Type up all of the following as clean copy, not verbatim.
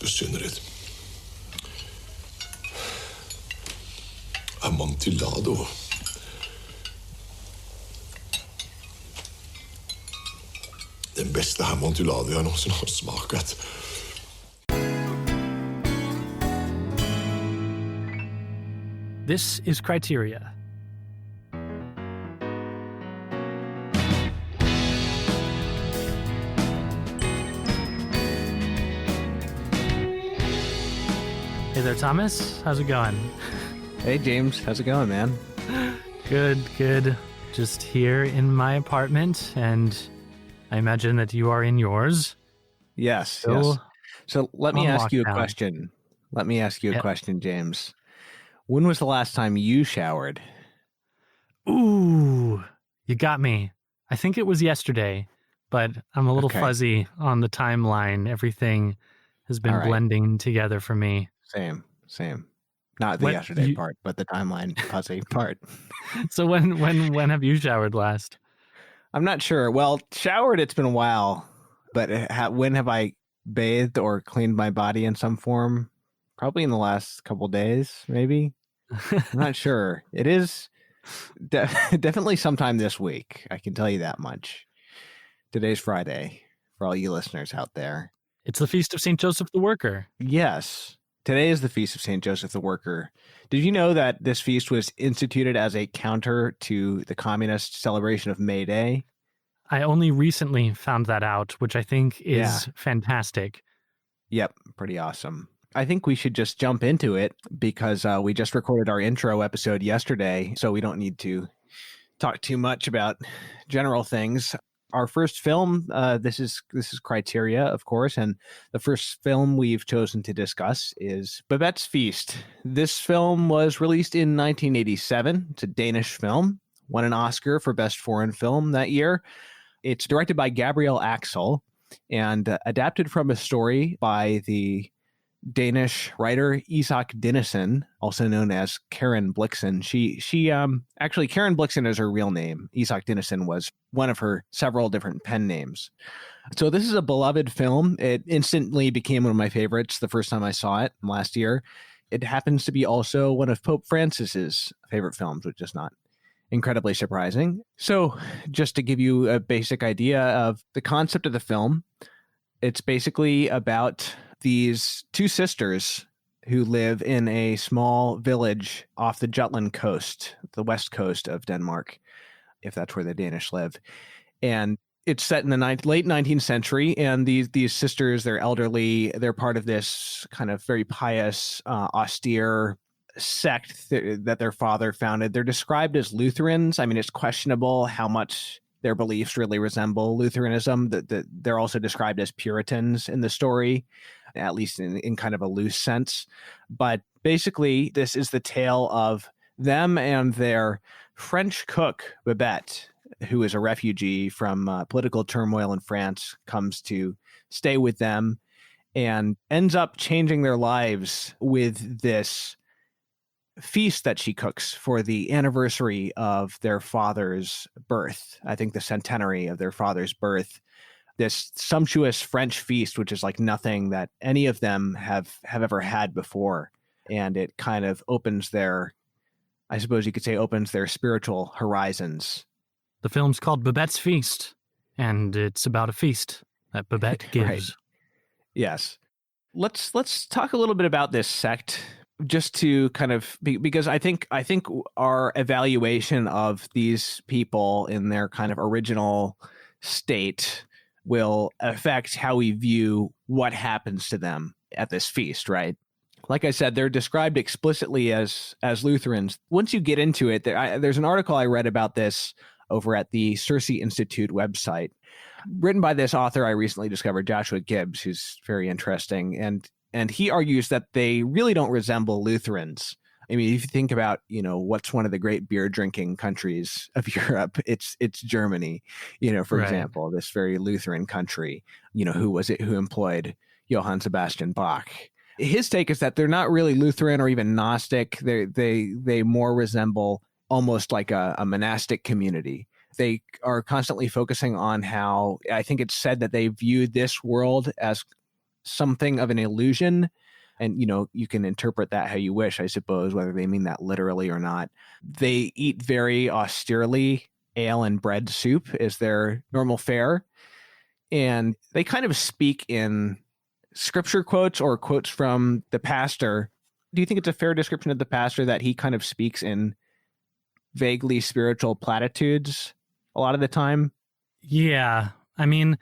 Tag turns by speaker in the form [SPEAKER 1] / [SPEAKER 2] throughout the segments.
[SPEAKER 1] besynnerligt. Amontillado. Den bästa amontillado jag någonsin har smakat.
[SPEAKER 2] This is Criteria. Hey there, Thomas. How's it going?
[SPEAKER 3] Hey, James. How's it going, man?
[SPEAKER 2] Good. Just here in my apartment, and I imagine that you are in yours.
[SPEAKER 3] Yes. So let me ask you a question.
[SPEAKER 2] Yep.
[SPEAKER 3] Question, James. When was the last time you showered?
[SPEAKER 2] Ooh, you got me. I think it was yesterday, but I'm a little fuzzy on the timeline. Everything has been blending together for me.
[SPEAKER 3] Same. Not the yesterday part, but the timeline fuzzy part.
[SPEAKER 2] So when have you showered last?
[SPEAKER 3] I'm not sure. Well, showered, it's been a while, but when have I bathed or cleaned my body in some form? Probably in the last couple days, maybe. I'm not sure. It is definitely sometime this week. I can tell you that much. Today's Friday for all you listeners out there.
[SPEAKER 2] It's the Feast of St. Joseph the Worker.
[SPEAKER 3] Yes. Today is the Feast of St. Joseph the Worker. Did you know that this feast was instituted as a counter to the communist celebration of May Day?
[SPEAKER 2] I only recently found that out, which I think is fantastic.
[SPEAKER 3] Yep, pretty awesome. I think we should just jump into it because we just recorded our intro episode yesterday, so we don't need to talk too much about general things. Our first film, this is Criteria, of course, and the first film we've chosen to discuss is Babette's Feast. This film was released in 1987. It's a Danish film, won an Oscar for Best Foreign Film that year. It's directed by Gabriel Axel and adapted from a story by the Danish writer Isak Dinesen, also known as Karen Blixen. She actually, Karen Blixen is her real name. Isak Dinesen was one of her several different pen names. So this is a beloved film. It instantly became one of my favorites the first time I saw it last year. It happens to be also one of Pope Francis's favorite films, which is not incredibly surprising. So just to give you a basic idea of the concept of the film, it's basically about these two sisters who live in a small village off the Jutland coast, the west coast of Denmark, if that's where the Danish live. And it's set in the late 19th century. And these sisters, they're elderly. They're part of this kind of very pious, austere sect that their father founded. They're described as Lutherans. I mean, it's questionable how much their beliefs really resemble Lutheranism. They're also described as Puritans in the story, at least in kind of a loose sense. But basically, this is the tale of them and their French cook, Babette, who is a refugee from political turmoil in France, comes to stay with them and ends up changing their lives with this feast that she cooks for the anniversary of their father's birth. I think the centenary of their father's birth. This sumptuous French feast, which is like nothing that any of them have ever had before. And it kind of opens their, I suppose you could say, opens their spiritual horizons.
[SPEAKER 2] The film's called Babette's Feast, and it's about a feast that Babette gives.
[SPEAKER 3] Right. Yes. Let's talk a little bit about this sect, just to kind of, because I think our evaluation of these people in their kind of original state will affect how we view what happens to them at this feast, right? Like I said, they're described explicitly as Lutherans. Once you get into it, there's an article I read about this over at the Circe Institute website, written by this author I recently discovered, Joshua Gibbs, who's very interesting. And he argues that they really don't resemble Lutherans. I mean, if you think about, what's one of the great beer drinking countries of Europe, it's Germany, for example, this very Lutheran country, who was it who employed Johann Sebastian Bach? His take is that they're not really Lutheran or even Gnostic. They more resemble almost like a monastic community. They are constantly focusing on how, I think it's said that they view this world as something of an illusion. And, you can interpret that how you wish, I suppose, whether they mean that literally or not. They eat very austerely. Ale and bread soup is their normal fare. And they kind of speak in scripture quotes or quotes from the pastor. Do you think it's a fair description of the pastor that he kind of speaks in vaguely spiritual platitudes a lot of the time?
[SPEAKER 2] Yeah. I mean,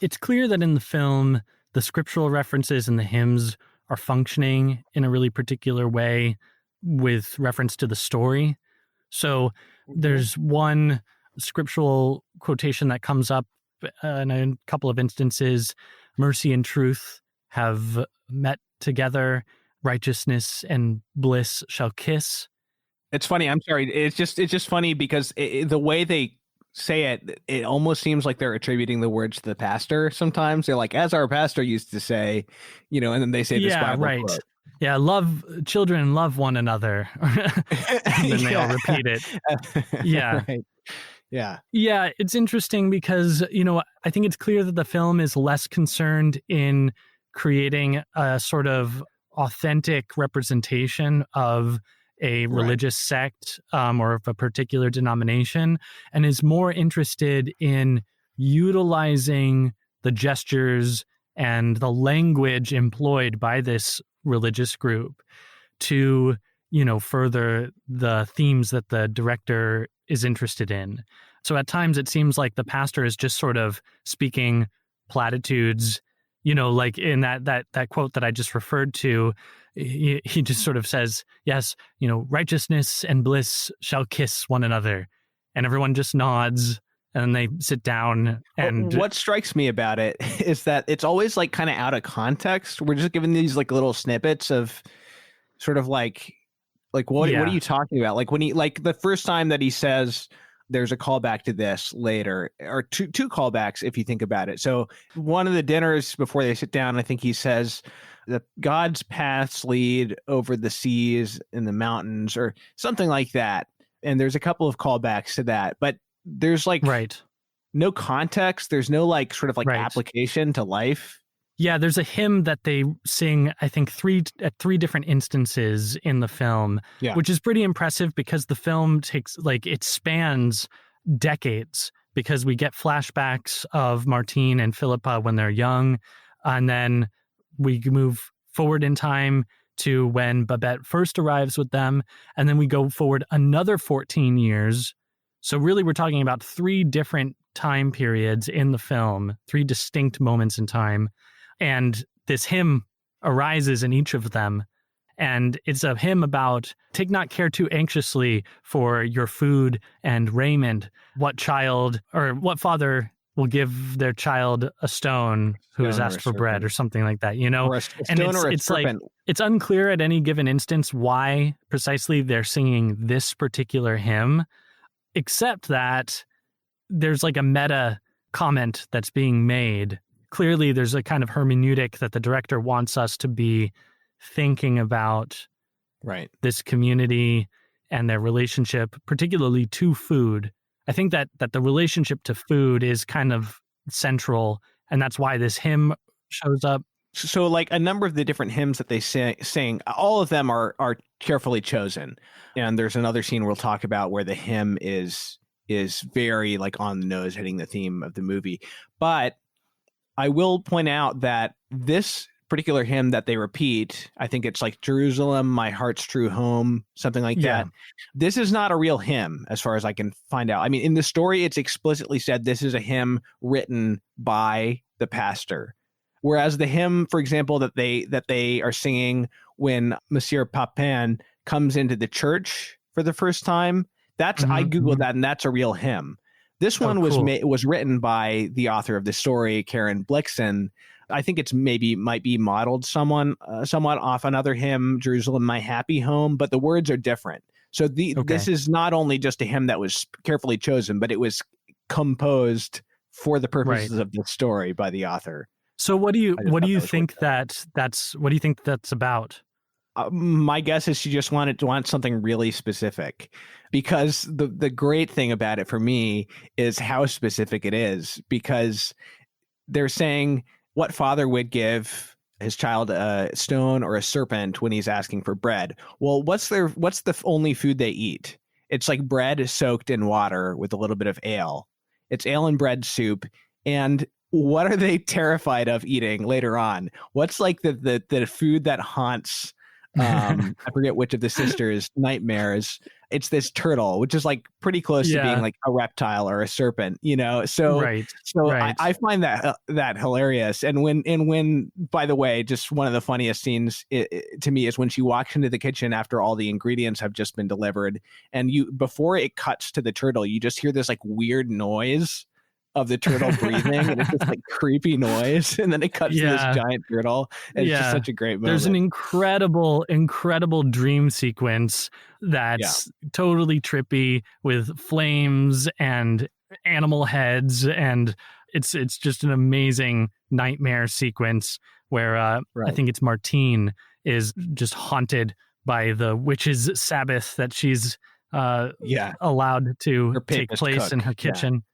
[SPEAKER 2] it's clear that in the film, the scriptural references and the hymns are functioning in a really particular way with reference to the story. So there's one scriptural quotation that comes up in a couple of instances. Mercy and truth have met together. Righteousness and bliss shall kiss.
[SPEAKER 3] It's funny. I'm sorry. It's just funny because the way they say it, it almost seems like they're attributing the words to the pastor. Sometimes they're like, as our pastor used to say, and then they say this Bible quote.
[SPEAKER 2] Yeah, love children, love one another. And then they all repeat it. Yeah.
[SPEAKER 3] Right. Yeah.
[SPEAKER 2] Yeah, it's interesting because, I think it's clear that the film is less concerned in creating a sort of authentic representation of a religious sect or of a particular denomination, and is more interested in utilizing the gestures and the language employed by this religious group to, further the themes that the director is interested in. So at times it seems like the pastor is just sort of speaking platitudes, like in that quote that I just referred to. He just sort of says, yes, righteousness and bliss shall kiss one another. And everyone just nods and they sit down. And
[SPEAKER 3] what strikes me about it is that it's always like kind of out of context. We're just given these like little snippets of sort of like what are you talking about? Like when the first time that he says there's a callback to this later, or two callbacks if you think about it. So one of the dinners before they sit down, I think he says, the God's paths lead over the seas and the mountains, or something like that. And there's a couple of callbacks to that, but there's no context. There's no sort of application to life.
[SPEAKER 2] Yeah, there's a hymn that they sing, I think, at three different instances in the film, which is pretty impressive because the film it spans decades, because we get flashbacks of Martine and Philippa when they're young, and then we move forward in time to when Babette first arrives with them, and then we go forward another 14 years. So really we're talking about three different time periods in the film, three distinct moments in time. And this hymn arises in each of them. And it's a hymn about, take not care too anxiously for your food and raiment. What father will give their child a stone who has asked for bread, or something like that,
[SPEAKER 3] Or a stone or a serpent.
[SPEAKER 2] It's unclear at any given instance why precisely they're singing this particular hymn, except that there's like a meta comment that's being made. Clearly, there's a kind of hermeneutic that the director wants us to be thinking about this community and their relationship, particularly to food. I think that the relationship to food is kind of central, and that's why this hymn shows up.
[SPEAKER 3] So a number of the different hymns that they sing, all of them are carefully chosen. And there's another scene we'll talk about where the hymn is very on the nose, hitting the theme of the movie. But I will point out that this particular hymn that they repeat, I think it's Jerusalem, my heart's true home, something like that. This is not a real hymn as far as I can find out. I mean, in the story, it's explicitly said this is a hymn written by the pastor. Whereas the hymn, for example, that they are singing when Monsieur Papin comes into the church for the first time, I Googled that, and that's a real hymn. This one was written by the author of the story, Karen Blixen. I think it's might be modeled somewhat off another hymn, Jerusalem, my happy home, but the words are different. So this is not only just a hymn that was carefully chosen, but it was composed for the purposes of the story by the author.
[SPEAKER 2] So what do you think that's about?
[SPEAKER 3] My guess is she just wants something really specific, because the great thing about it for me is how specific it is, because they're saying what father would give his child a stone or a serpent when he's asking for bread. Well, what's the only food they eat? It's like bread soaked in water with a little bit of ale. It's ale and bread soup. And what are they terrified of eating later on? What's like the food that haunts I forget which of the sisters' nightmares. It's this turtle, which is like pretty close to being like a reptile or a serpent, you know? So, I find that hilarious. And when, by the way, just one of the funniest scenes to me is when she walks into the kitchen after all the ingredients have just been delivered. And before it cuts to the turtle, you just hear this like weird noise of the turtle breathing, and it's this like creepy noise, and then it cuts to this giant turtle. And it's just such a great moment.
[SPEAKER 2] There's an incredible dream sequence that's totally trippy with flames and animal heads, and it's just an amazing nightmare sequence where I think it's Martine is just haunted by the witch's Sabbath that she's allowed to take place in her kitchen.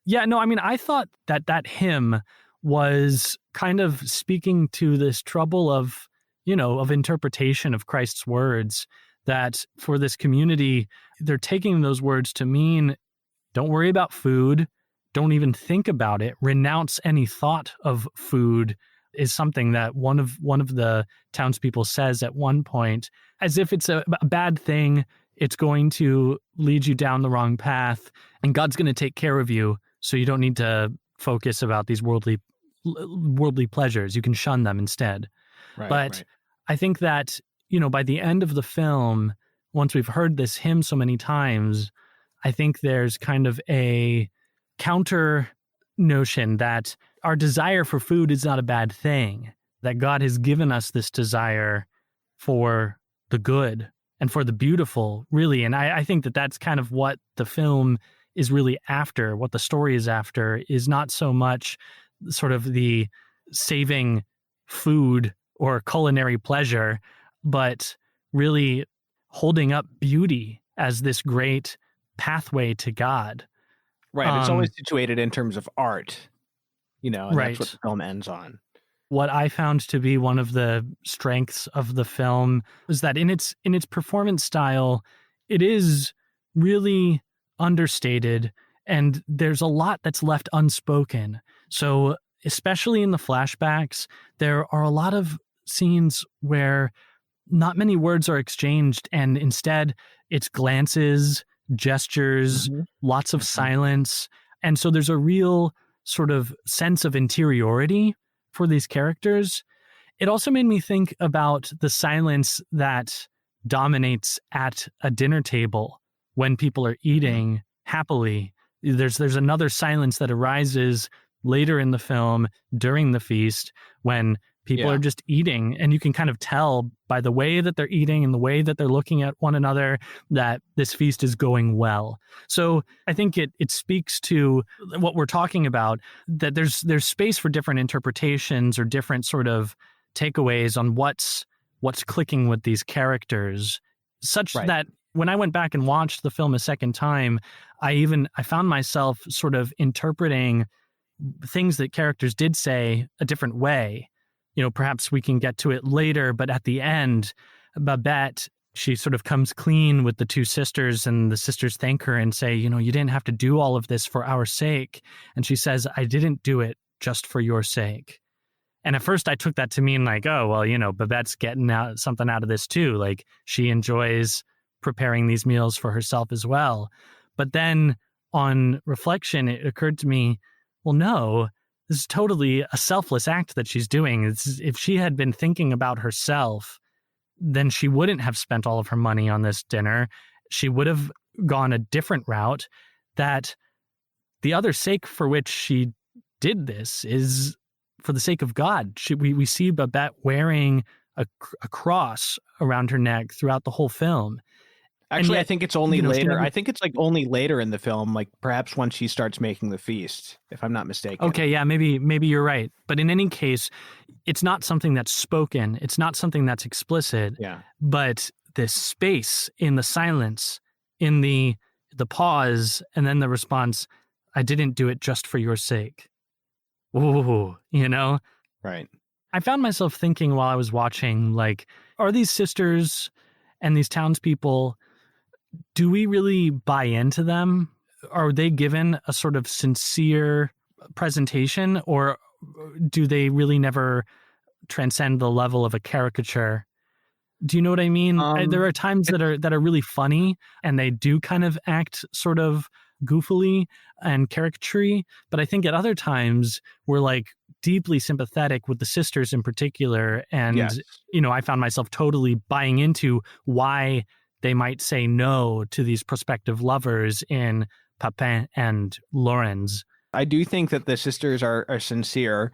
[SPEAKER 2] Yeah, no, I mean, I thought that hymn was kind of speaking to this trouble of, of interpretation of Christ's words, that for this community, they're taking those words to mean, don't worry about food, don't even think about it, renounce any thought of food, is something that one of the townspeople says at one point, as if it's a bad thing, it's going to lead you down the wrong path, and God's going to take care of you. So you don't need to focus about these worldly pleasures. You can shun them instead. But I think that, by the end of the film, once we've heard this hymn so many times, I think there's kind of a counter notion that our desire for food is not a bad thing, that God has given us this desire for the good and for the beautiful, really. And I think that that's kind of what the film is really after, what the story is after, is not so much sort of the saving food or culinary pleasure, but really holding up beauty as this great pathway to God.
[SPEAKER 3] Right. It's always situated in terms of art, and that's what the film ends on.
[SPEAKER 2] What I found to be one of the strengths of the film is that in its performance style, it is really understated, and there's a lot that's left unspoken. So especially in the flashbacks, there are a lot of scenes where not many words are exchanged, and instead it's glances, gestures, lots of silence. And so there's a real sort of sense of interiority for these characters. It also made me think about the silence that dominates at a dinner table when people are eating happily. There's another silence that arises later in the film during the feast when people are just eating, and you can kind of tell by the way that they're eating and the way that they're looking at one another that this feast is going well. So I think it speaks to what we're talking about, that there's space for different interpretations or different sort of takeaways on what's clicking with these characters, such that when I went back and watched the film a second time, I found myself sort of interpreting things that characters did say a different way. Perhaps we can get to it later, but at the end, Babette, she sort of comes clean with the two sisters, and the sisters thank her and say, you didn't have to do all of this for our sake. And she says, I didn't do it just for your sake. And at first I took that to mean like, oh, well, Babette's getting something out of this too. Like she enjoys preparing these meals for herself as well. But then on reflection, it occurred to me, well, no, this is totally a selfless act that she's doing. If she had been thinking about herself, then she wouldn't have spent all of her money on this dinner. She would have gone a different route. That the other sake for which she did this is for the sake of God. We see Babette wearing a cross around her neck throughout the whole film.
[SPEAKER 3] Actually, I think it's only later. I think it's like only later in the film, like perhaps once she starts making the feast, if I'm not mistaken.
[SPEAKER 2] Okay, yeah, maybe you're right. But in any case, it's not something that's spoken. It's not something that's explicit.
[SPEAKER 3] Yeah.
[SPEAKER 2] But this space in the silence, in the pause, and then the response, I didn't do it just for your sake. Ooh,
[SPEAKER 3] Right.
[SPEAKER 2] I found myself thinking while I was watching, like, are these sisters and these townspeople, do we really buy into them? Are they given a sort of sincere presentation, or do they really never transcend the level of a caricature? Do you know what I mean? There are times that are really funny, and they do kind of act sort of goofily and caricature-y, but I think at other times we're like deeply sympathetic with the sisters in particular, and
[SPEAKER 3] Yes.
[SPEAKER 2] I found myself totally buying into why they might say no to these prospective lovers in Papin and Laurens.
[SPEAKER 3] I do think that the sisters are sincere.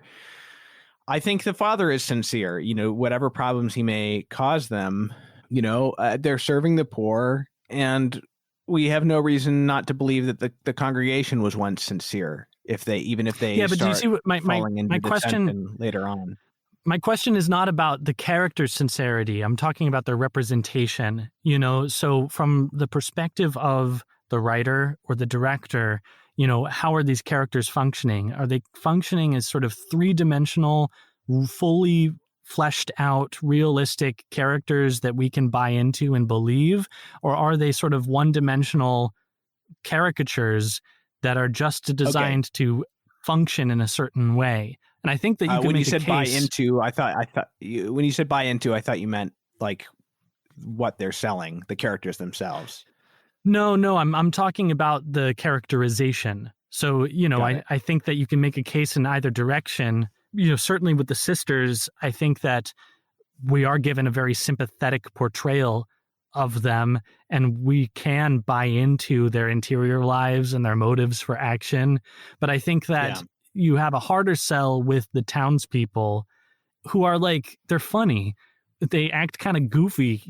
[SPEAKER 3] I think the father is sincere, whatever problems he may cause them, they're serving the poor, and we have no reason not to believe that the congregation was once sincere, if they
[SPEAKER 2] yeah, but do you see what my
[SPEAKER 3] question later on?
[SPEAKER 2] My question is not about the character's sincerity. I'm talking about their representation, so from the perspective of the writer or the director, how are these characters functioning? Are they functioning as sort of three-dimensional, fully fleshed out, realistic characters that we can buy into and believe? Or are they sort of one-dimensional caricatures that are just designed to function in a certain way? And I think that you can
[SPEAKER 3] when
[SPEAKER 2] make
[SPEAKER 3] you said
[SPEAKER 2] a case,
[SPEAKER 3] buy into, when you said buy into, I thought you meant like what they're selling, the characters themselves.
[SPEAKER 2] No, I'm talking about the characterization. So, I think that you can make a case in either direction. Certainly with the sisters, I think that we are given a very sympathetic portrayal of them, and we can buy into their interior lives and their motives for action. But I think that you have a harder sell with the townspeople, who are like, they're funny. They act kind of goofy,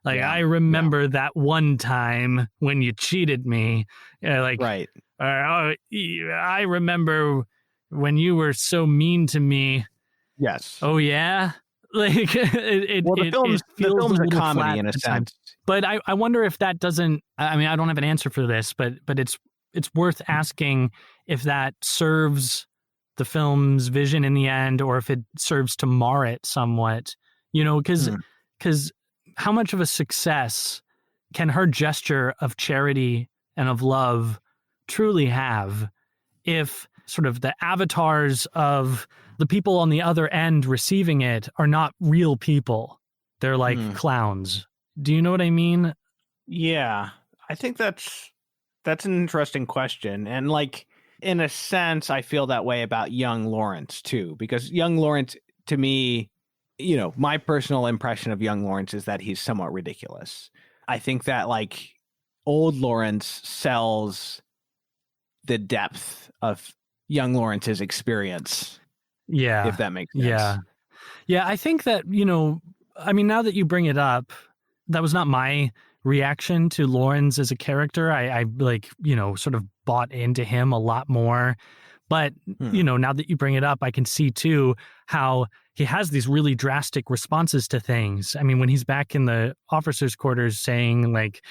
[SPEAKER 2] I remember that one time when you cheated me.
[SPEAKER 3] Right.
[SPEAKER 2] I remember when you were so mean to me.
[SPEAKER 3] Yes.
[SPEAKER 2] Oh yeah. Like
[SPEAKER 3] the film's a comedy in a sense.
[SPEAKER 2] But I wonder if that doesn't. I mean, I don't have an answer for this, but it's worth asking if that serves the film's vision in the end, or if it serves to mar it somewhat. Because how much of a success can her gesture of charity and of love truly have if sort of the avatars of the people on the other end receiving it are not real people? They're like clowns. Do you know what I mean?
[SPEAKER 3] Yeah, I think that's an interesting question. And like, in a sense, I feel that way about young Laurens too, because young Laurens, to me, my personal impression of young Laurens is that he's somewhat ridiculous. I think that like old Laurens sells the depth of young Lawrence's experience.
[SPEAKER 2] Yeah.
[SPEAKER 3] If that makes sense.
[SPEAKER 2] Yeah. I think that, now that you bring it up, that was not my reaction to Laurens as a character. I sort of bought into him a lot more. But, now that you bring it up, I can see too how he has these really drastic responses to things. I mean, when he's back in the officers' quarters saying like,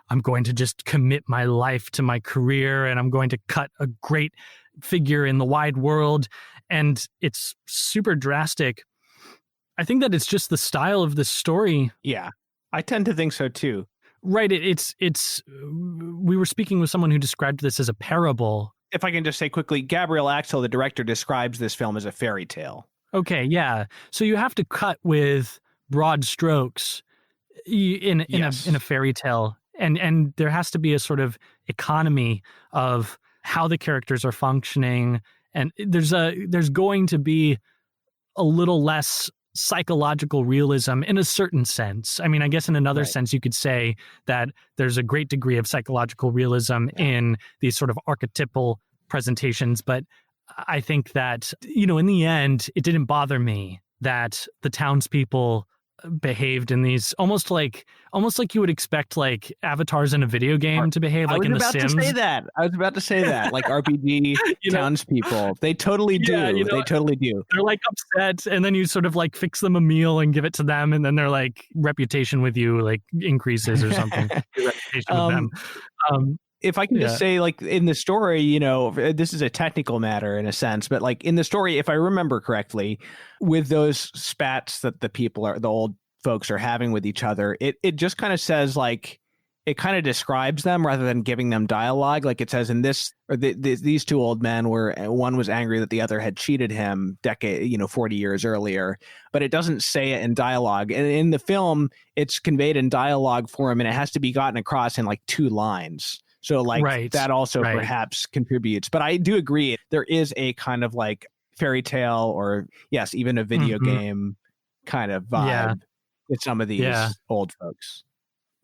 [SPEAKER 2] I'm going to just commit my life to my career and I'm going to cut a great figure in the wide world. And it's super drastic. I think that it's just the style of the story.
[SPEAKER 3] Yeah, I tend to think so too.
[SPEAKER 2] Right. We were speaking with someone who described this as a parable.
[SPEAKER 3] If I can just say quickly, Gabriel Axel, the director, describes this film as a fairy tale.
[SPEAKER 2] Okay, yeah. So you have to cut with broad strokes in a fairy tale, and there has to be a sort of economy of how the characters are functioning, and there's going to be a little less psychological realism in a certain sense. I mean, I guess in another sense you could say that there's a great degree of psychological realism in these sort of archetypal presentations, but I think that, in the end, it didn't bother me that the townspeople behaved in these almost like you would expect like avatars in a video game to behave, like in The Sims.
[SPEAKER 3] I was about to say that, like RPG townspeople. They totally do. They totally do.
[SPEAKER 2] They're like upset, and then you sort of like fix them a meal and give it to them, and then their like reputation with you like increases or something. Your reputation with them.
[SPEAKER 3] if I can just say, like, in the story, you know, this is a technical matter in a sense, but like in the story, if I remember correctly, with those spats that the old folks are having with each other, it just kind of says, like, it kind of describes them rather than giving them dialogue. Like it says in this, or these two old men one was angry that the other had cheated him 40 years earlier, but it doesn't say it in dialogue. And in the film, it's conveyed in dialogue form, and it has to be gotten across in like 2 lines. So like that also perhaps contributes. But I do agree, there is a kind of like fairy tale, or yes, even a video game kind of vibe with some of these old folks.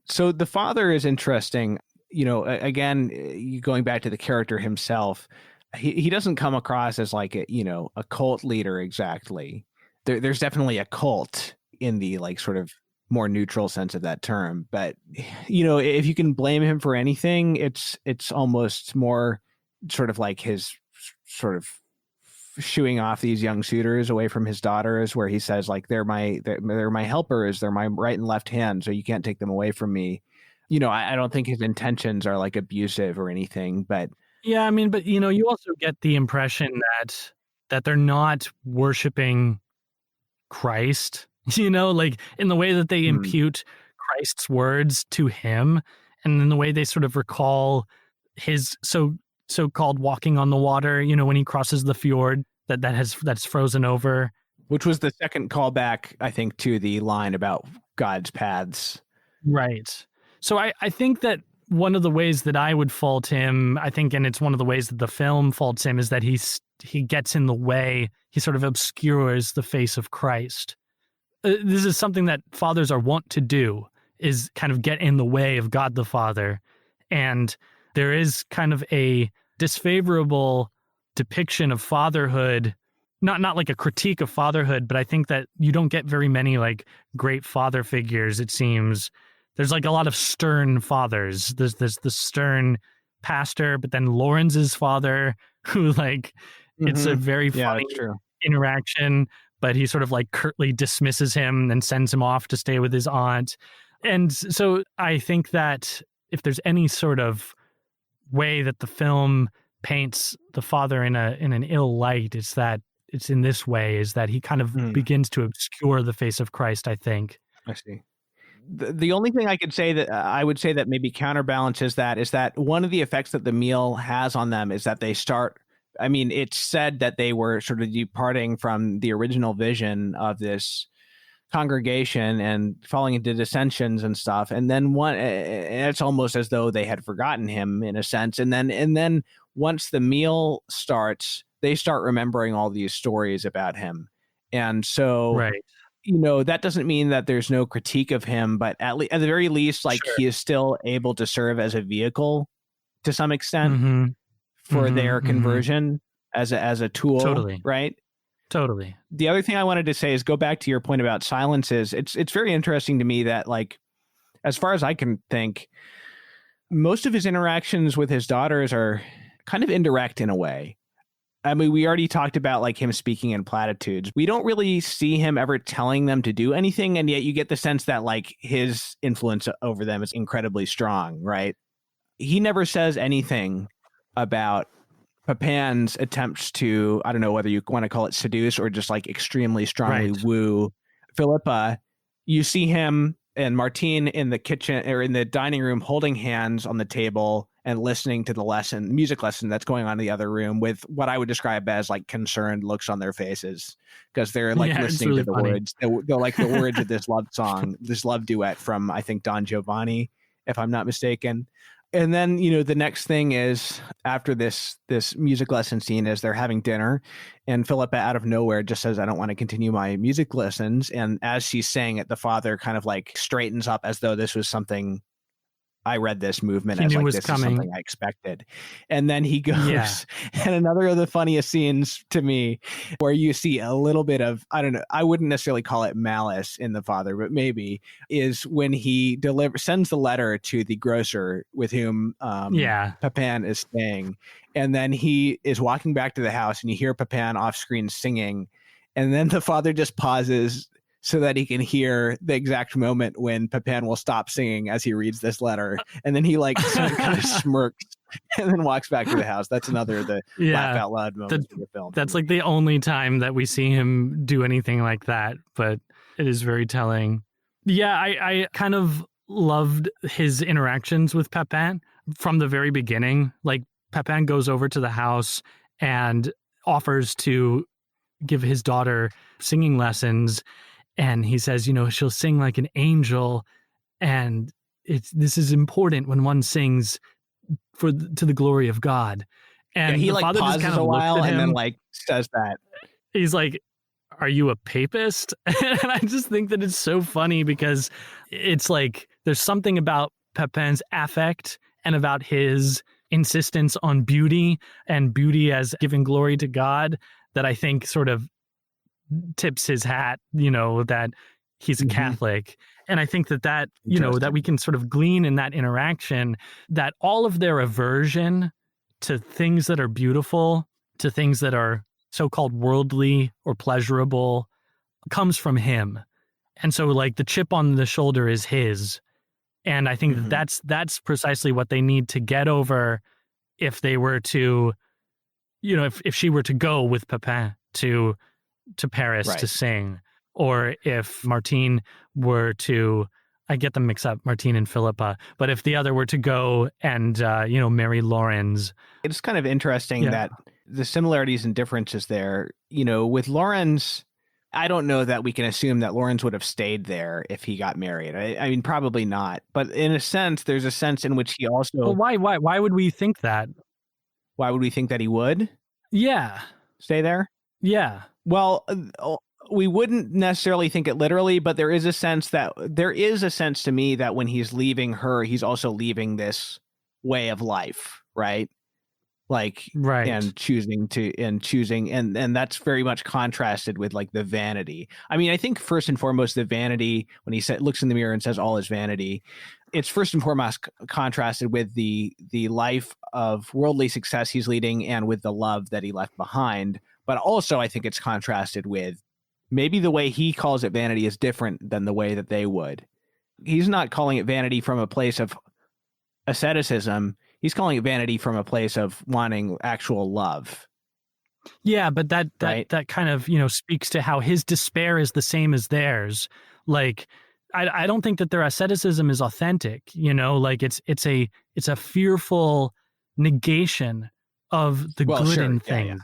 [SPEAKER 3] So the father is interesting. You know, again, going back to the character himself, he doesn't come across as like a cult leader exactly. There's definitely a cult in the like sort of more neutral sense of that term, but you know, if you can blame him for anything, it's almost more sort of like his sort of shooing off these young suitors away from his daughters, where he says like they're my helpers, they're my right and left hand, so you can't take them away from me. You know, I don't think his intentions are like abusive or anything, but
[SPEAKER 2] yeah, I mean, but you know, you also get the impression that they're not worshiping Christ, you know, like in the way that they impute Christ's words to him, and in the way they sort of recall his so-called walking on the water, you know, when he crosses the fjord that's frozen over.
[SPEAKER 3] Which was the second callback, I think, to the line about God's paths.
[SPEAKER 2] Right. So I think that one of the ways that I would fault him, I think, and it's one of the ways that the film faults him, is that he gets in the way. He sort of obscures the face of Christ. This is something that fathers are wont to do, is kind of get in the way of God the Father. And there is kind of a disfavorable depiction of fatherhood, not like a critique of fatherhood, but I think that you don't get very many like great father figures, it seems. There's like a lot of stern fathers. There's the stern pastor, but then Lawrence's father, who like, it's a very funny interaction, but he sort of like curtly dismisses him and sends him off to stay with his aunt. And so I think that if there's any sort of way that the film paints the father in an ill light, it's that it's in this way, is that he kind of begins to obscure the face of Christ, I think.
[SPEAKER 3] I see. The only thing I could say that I would say that maybe counterbalances that is that one of the effects that the meal has on them is that they start, I mean, it's said that they were sort of departing from the original vision of this congregation and falling into dissensions and stuff. And then it's almost as though they had forgotten him in a sense. And then once the meal starts, they start remembering all these stories about him. And so, you know, that doesn't mean that there's no critique of him, but at the very least, like he is still able to serve as a vehicle to some extent for their conversion as a tool. Right.
[SPEAKER 2] Totally.
[SPEAKER 3] The other thing I wanted to say is go back to your point about silences. It's very interesting to me that, like, as far as I can think, most of his interactions with his daughters are kind of indirect in a way. I mean, we already talked about like him speaking in platitudes. We don't really see him ever telling them to do anything. And yet you get the sense that like his influence over them is incredibly strong, right? He never says anything about Pepin's attempts to, I don't know whether you want to call it seduce or just like extremely strongly woo Philippa. You see him and Martine in the kitchen or in the dining room holding hands on the table and listening to the music lesson that's going on in the other room with what I would describe as like concerned looks on their faces, because they're like listening to the words. They're like the words of this love song, this love duet from, I think, Don Giovanni, if I'm not mistaken. And then, you know, the next thing is after this music lesson scene is they're having dinner and Philippa out of nowhere just says, I don't want to continue my music lessons. And as she's saying it, the father kind of like straightens up as though this was something I read this movement as like, this is something I expected. And then he goes, and another of the funniest scenes to me where you see a little bit of, I don't know, I wouldn't necessarily call it malice in the father, but maybe, is when he sends the letter to the grocer with whom Pepin is staying. And then he is walking back to the house and you hear Pepin off screen singing. And then the father just pauses, so that he can hear the exact moment when Pepin will stop singing as he reads this letter. And then he like kind of smirks and then walks back to the house. That's another of the laugh out loud moments of the film.
[SPEAKER 2] That's like the only time that we see him do anything like that, but it is very telling. Yeah, I kind of loved his interactions with Pepin from the very beginning. Like Pepin goes over to the house and offers to give his daughter singing lessons. And he says, she'll sing like an angel. And this is important when one sings to the glory of God. And
[SPEAKER 3] he
[SPEAKER 2] the
[SPEAKER 3] like
[SPEAKER 2] father
[SPEAKER 3] pauses
[SPEAKER 2] just kind of
[SPEAKER 3] a while
[SPEAKER 2] and
[SPEAKER 3] then like says that.
[SPEAKER 2] He's like, are you a papist? And I just think that it's so funny because it's like there's something about Pepin's affect and about his insistence on beauty and beauty as giving glory to God that I think sort of tips his hat, that he's a Catholic. And I think that that we can sort of glean in that interaction that all of their aversion to things that are beautiful, to things that are so-called worldly or pleasurable comes from him. And so like the chip on the shoulder is his. And I think that's precisely what they need to get over if they were to, if she were to go with Pepin to Paris to sing, or if Martine were to, I get them mixed up, Martine and Philippa, but if the other were to go and, marry Laurens.
[SPEAKER 3] It's kind of interesting that the similarities and differences there, with Laurens, I don't know that we can assume that Laurens would have stayed there if he got married. I mean, probably not. But in a sense, there's a sense in which he also...
[SPEAKER 2] Well, why would we think that?
[SPEAKER 3] Why would we think that he would?
[SPEAKER 2] Yeah.
[SPEAKER 3] Stay there?
[SPEAKER 2] Yeah.
[SPEAKER 3] Well, we wouldn't necessarily think it literally, but there is a sense to me that when he's leaving her, he's also leaving this way of life, right? And choosing and that's very much contrasted with like the vanity. I mean, I think first and foremost, the vanity, when he looks in the mirror and says all is vanity, it's first and foremost contrasted with the life of worldly success he's leading and with the love that he left behind. But also I think it's contrasted with maybe the way he calls it vanity is different than the way that they would. He's not calling it vanity from a place of asceticism. He's calling it vanity from a place of wanting actual love.
[SPEAKER 2] Yeah, but that kind of, speaks to how his despair is the same as theirs. Like, I don't think that their asceticism is authentic, like it's a fearful negation of the good in things.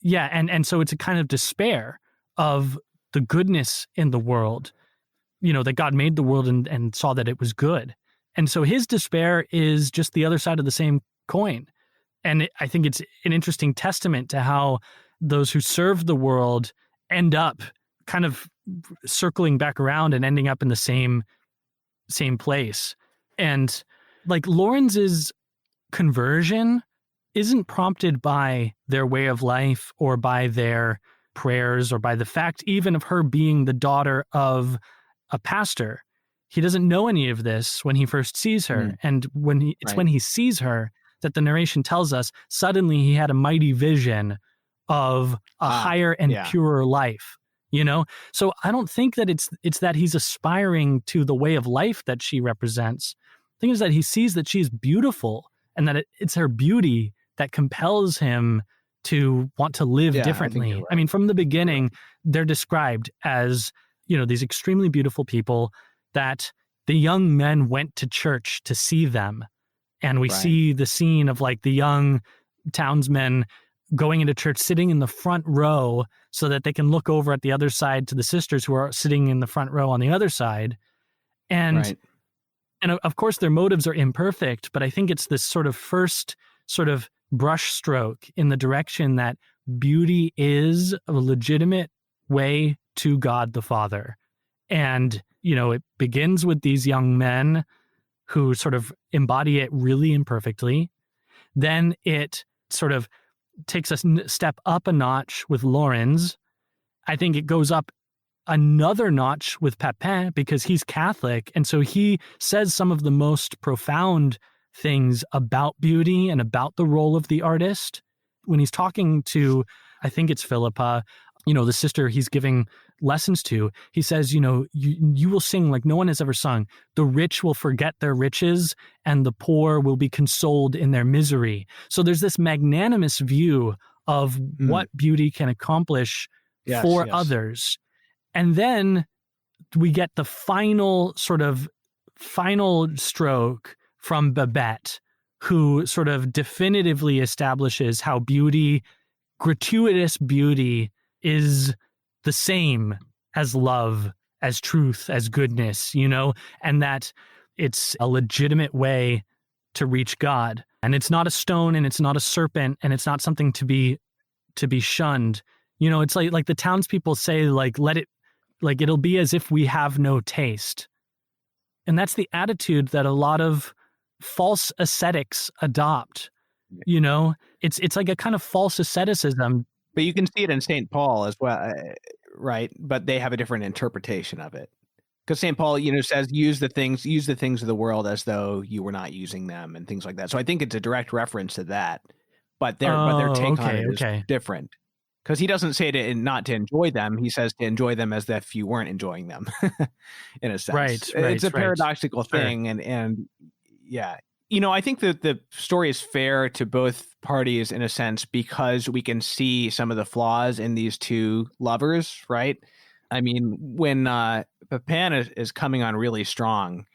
[SPEAKER 2] Yeah. And so it's a kind of despair of the goodness in the world, that God made the world and saw that it was good. And so his despair is just the other side of the same coin. And I think it's an interesting testament to how those who serve the world end up kind of circling back around and ending up in the same place. And like Laurens's conversion isn't prompted by their way of life or by their prayers or by the fact even of her being the daughter of a pastor. He doesn't know any of this when he first sees her. And when he sees her that the narration tells us suddenly he had a mighty vision of a higher and purer life, So I don't think that it's that he's aspiring to the way of life that she represents. The thing is that he sees that she's beautiful and that it's her beauty that compels him to want to live differently. I mean, from the beginning, they're described as, these extremely beautiful people that the young men went to church to see them. And we see the scene of like the young townsmen going into church, sitting in the front row so that they can look over at the other side to the sisters who are sitting in the front row on the other side. And of course their motives are imperfect, but I think it's this sort of first sort of brush stroke in the direction that beauty is a legitimate way to God the Father. And, it begins with these young men who sort of embody it really imperfectly. Then it sort of takes a step up a notch with Laurens. I think it goes up another notch with Pepin because he's Catholic. And so he says some of the most profound things about beauty and about the role of the artist. When he's talking to, I think it's Philippa, the sister he's giving lessons to. He says, you will sing like no one has ever sung. The rich will forget their riches and the poor will be consoled in their misery. So there's this magnanimous view of what beauty can accomplish for others. And then we get the final stroke from Babette, who sort of definitively establishes how gratuitous beauty is the same as love, as truth, as goodness, and that it's a legitimate way to reach God. And it's not a stone and it's not a serpent and it's not something to be shunned. It's like the townspeople say, like, it'll be as if we have no taste. And that's the attitude that a lot of false ascetics adopt. It's like a kind of false asceticism.
[SPEAKER 3] But you can see it in St. Paul as well, right? But they have a different interpretation of it. Because St. Paul, says use the things of the world as though you were not using them and things like that. So I think it's a direct reference to that. But their take on it is different. Because he doesn't say not to enjoy them. He says to enjoy them as if you weren't enjoying them, in a sense.
[SPEAKER 2] Right.
[SPEAKER 3] It's a paradoxical thing. And yeah. I think that the story is fair to both parties in a sense because we can see some of the flaws in these two lovers, right? I mean, when Pepin is coming on really strong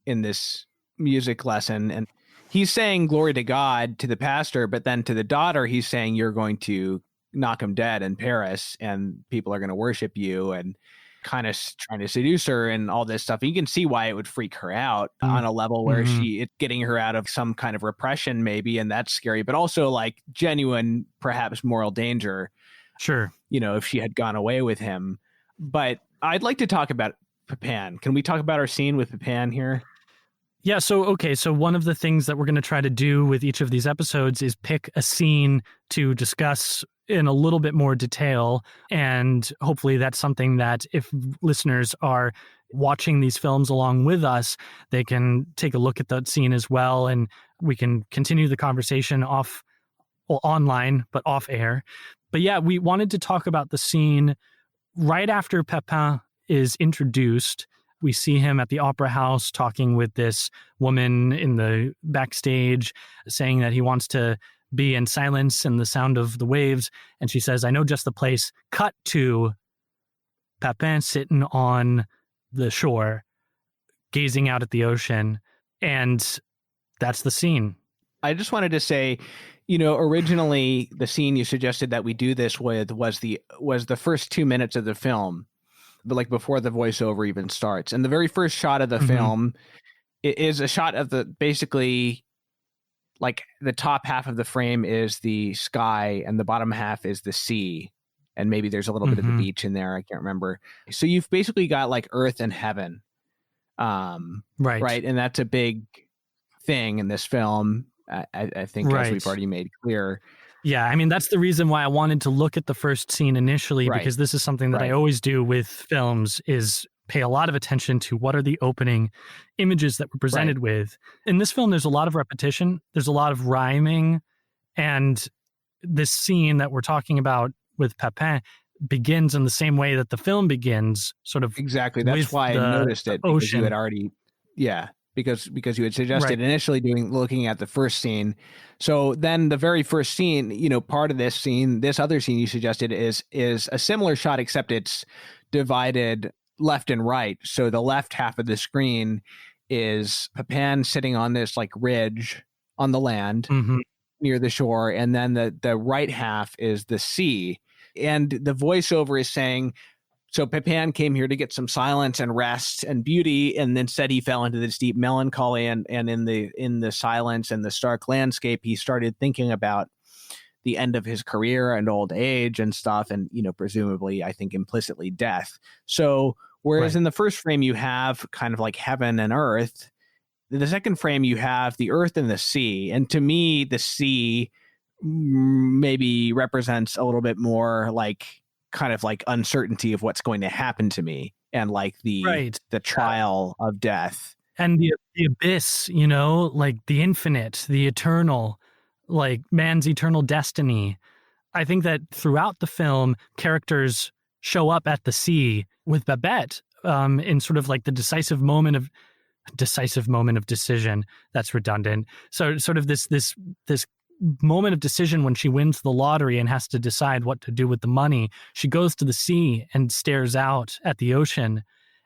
[SPEAKER 3] in this music lesson, and he's saying glory to God to the pastor, but then to the daughter, he's saying you're going to knock him dead in Paris and people are going to worship you, and kind of trying to seduce her and all this stuff. You can see why it would freak her out on a level where it's getting her out of some kind of repression maybe, and that's scary, but also like genuine, perhaps moral danger.
[SPEAKER 2] Sure.
[SPEAKER 3] If she had gone away with him. But I'd like to talk about Pepin. Can we talk about our scene with Pepin here?
[SPEAKER 2] Yeah. So one of the things that we're going to try to do with each of these episodes is pick a scene to discuss in a little bit more detail. And hopefully that's something that if listeners are watching these films along with us, they can take a look at that scene as well. And we can continue the conversation online, but off air. But yeah, we wanted to talk about the scene right after Pepin is introduced. We see him at the opera house talking with this woman in the backstage, saying that he wants to be in silence and the sound of the waves. And she says, I know just the place. Cut to Pepin sitting on the shore, gazing out at the ocean. And that's the scene.
[SPEAKER 3] I just wanted to say, originally the scene you suggested that we do this with was the first 2 minutes of the film, but like before the voiceover even starts. And the very first shot of the film is a shot of basically like the top half of the frame is the sky and the bottom half is the sea. And maybe there's a little bit of the beach in there. I can't remember. So you've basically got like earth and heaven. Right. And that's a big thing in this film. I think as we've already made clear.
[SPEAKER 2] Yeah, I mean, that's the reason why I wanted to look at the first scene initially, because this is something that I always do with films is pay a lot of attention to what are the opening images that we're presented with. In this film, there's a lot of repetition. There's a lot of rhyming. And this scene that we're talking about with Pepin begins in the same way that the film begins, sort of. Exactly.
[SPEAKER 3] That's why I noticed it. Because you had already, because you had suggested initially looking at the first scene. So then the very first scene, part of this scene, this other scene you suggested is a similar shot, except it's divided left and right. So the left half of the screen is Pepin sitting on this like ridge on the land near the shore. And then the right half is the sea. And the voiceover is saying, so Pepin came here to get some silence and rest and beauty, and instead he fell into this deep melancholy. And in the silence and the stark landscape, he started thinking about the end of his career and old age and stuff, and presumably, I think implicitly death. So whereas in the first frame you have kind of like heaven and earth, in the second frame you have the earth and the sea. And to me, the sea maybe represents a little bit more like kind of like uncertainty of what's going to happen to me, and like the trial of death
[SPEAKER 2] and the abyss, like the infinite, the eternal, like man's eternal destiny. I think that throughout the film, characters show up at the sea with Babette in sort of like the decisive moment of decision. That's redundant. So sort of this moment of decision when she wins the lottery and has to decide what to do with the money. She goes to the sea and stares out at the ocean.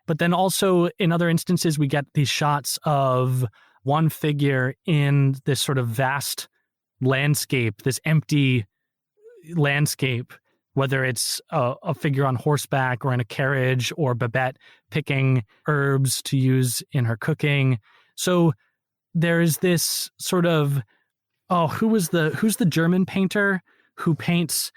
[SPEAKER 2] But then also in other instances, we get these shots of one figure in this sort of vast landscape, this empty landscape, whether it's a figure on horseback or in a carriage, or Babette picking herbs to use in her cooking. So there's this sort of, who's the German painter who paints,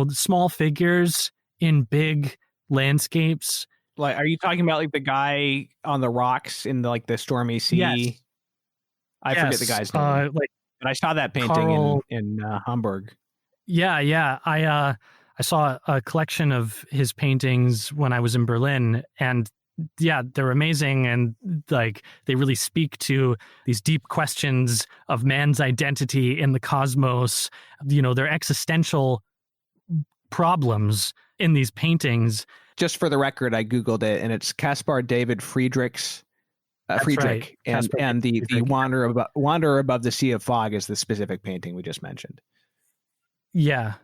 [SPEAKER 2] small figures in big landscapes?
[SPEAKER 3] Like, are you talking about like the guy on the rocks in the stormy sea?
[SPEAKER 2] Yes.
[SPEAKER 3] I forget the guy's name. But I saw that painting in Hamburg.
[SPEAKER 2] Yeah. I saw a collection of his paintings when I was in Berlin, and yeah, they're amazing. And like, they really speak to these deep questions of man's identity in the cosmos, their existential problems in these paintings.
[SPEAKER 3] Just for the record, I Googled it, and it's Caspar David Friedrich's Friedrich,
[SPEAKER 2] right.
[SPEAKER 3] and the Wanderer Above the Sea of Fog is the specific painting we just mentioned.
[SPEAKER 2] Yeah.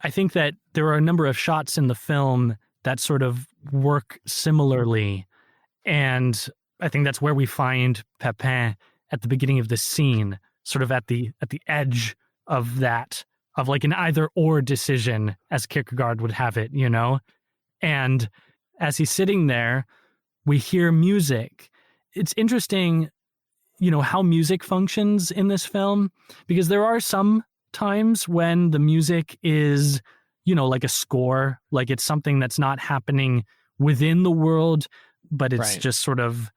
[SPEAKER 2] I think that there are a number of shots in the film that sort of work similarly. And I think that's where we find Pepin at the beginning of the scene, sort of at the edge of that, of like an either or decision, as Kierkegaard would have it, And as he's sitting there, we hear music. It's interesting, how music functions in this film, because there are some times when the music is, like a score, like it's something that's not happening within the world, but it's just sort of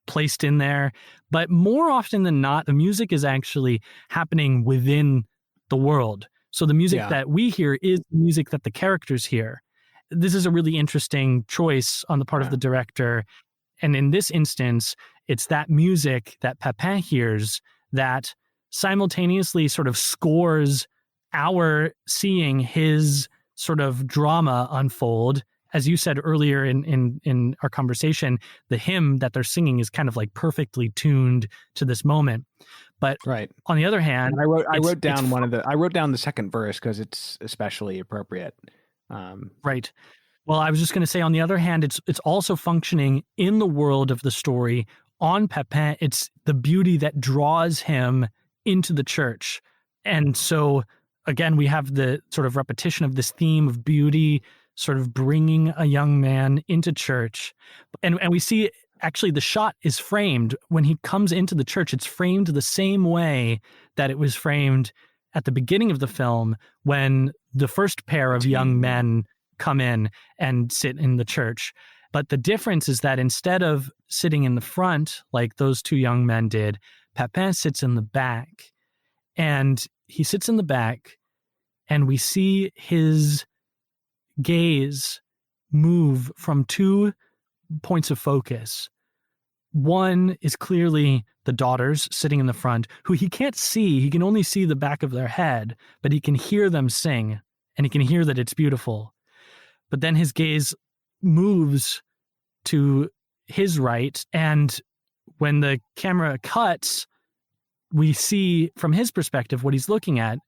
[SPEAKER 2] placed in there. But more often than not, the music is actually happening within the world. So the music that we hear is the music that the characters hear. This is a really interesting choice on the part of the director. And in this instance, it's that music that Pepin hears that simultaneously sort of scores our seeing his sort of drama unfold. As you said earlier in our conversation, the hymn that they're singing is kind of like perfectly tuned to this moment. But on the other hand,
[SPEAKER 3] I wrote down the second verse because it's especially appropriate.
[SPEAKER 2] Right. Well, I was just going to say, on the other hand, it's also functioning in the world of the story. On Pepin, it's the beauty that draws him into the church. And so, again, we have the sort of repetition of this theme of beauty, sort of bringing a young man into church. And we see, actually, the shot is framed. When he comes into the church, it's framed the same way that it was framed at the beginning of the film, when the first pair of young men come in and sit in the church. But the difference is that instead of sitting in the front, like those two young men did, Pepin sits in the back. And he sits in the back, and we see his gaze move from two points of focus. One is clearly the daughters sitting in the front, who he can't see. He can only see the back of their head, but he can hear them sing, and he can hear that it's beautiful. But then his gaze moves to his right, and when the camera cuts, we see from his perspective what he's looking at.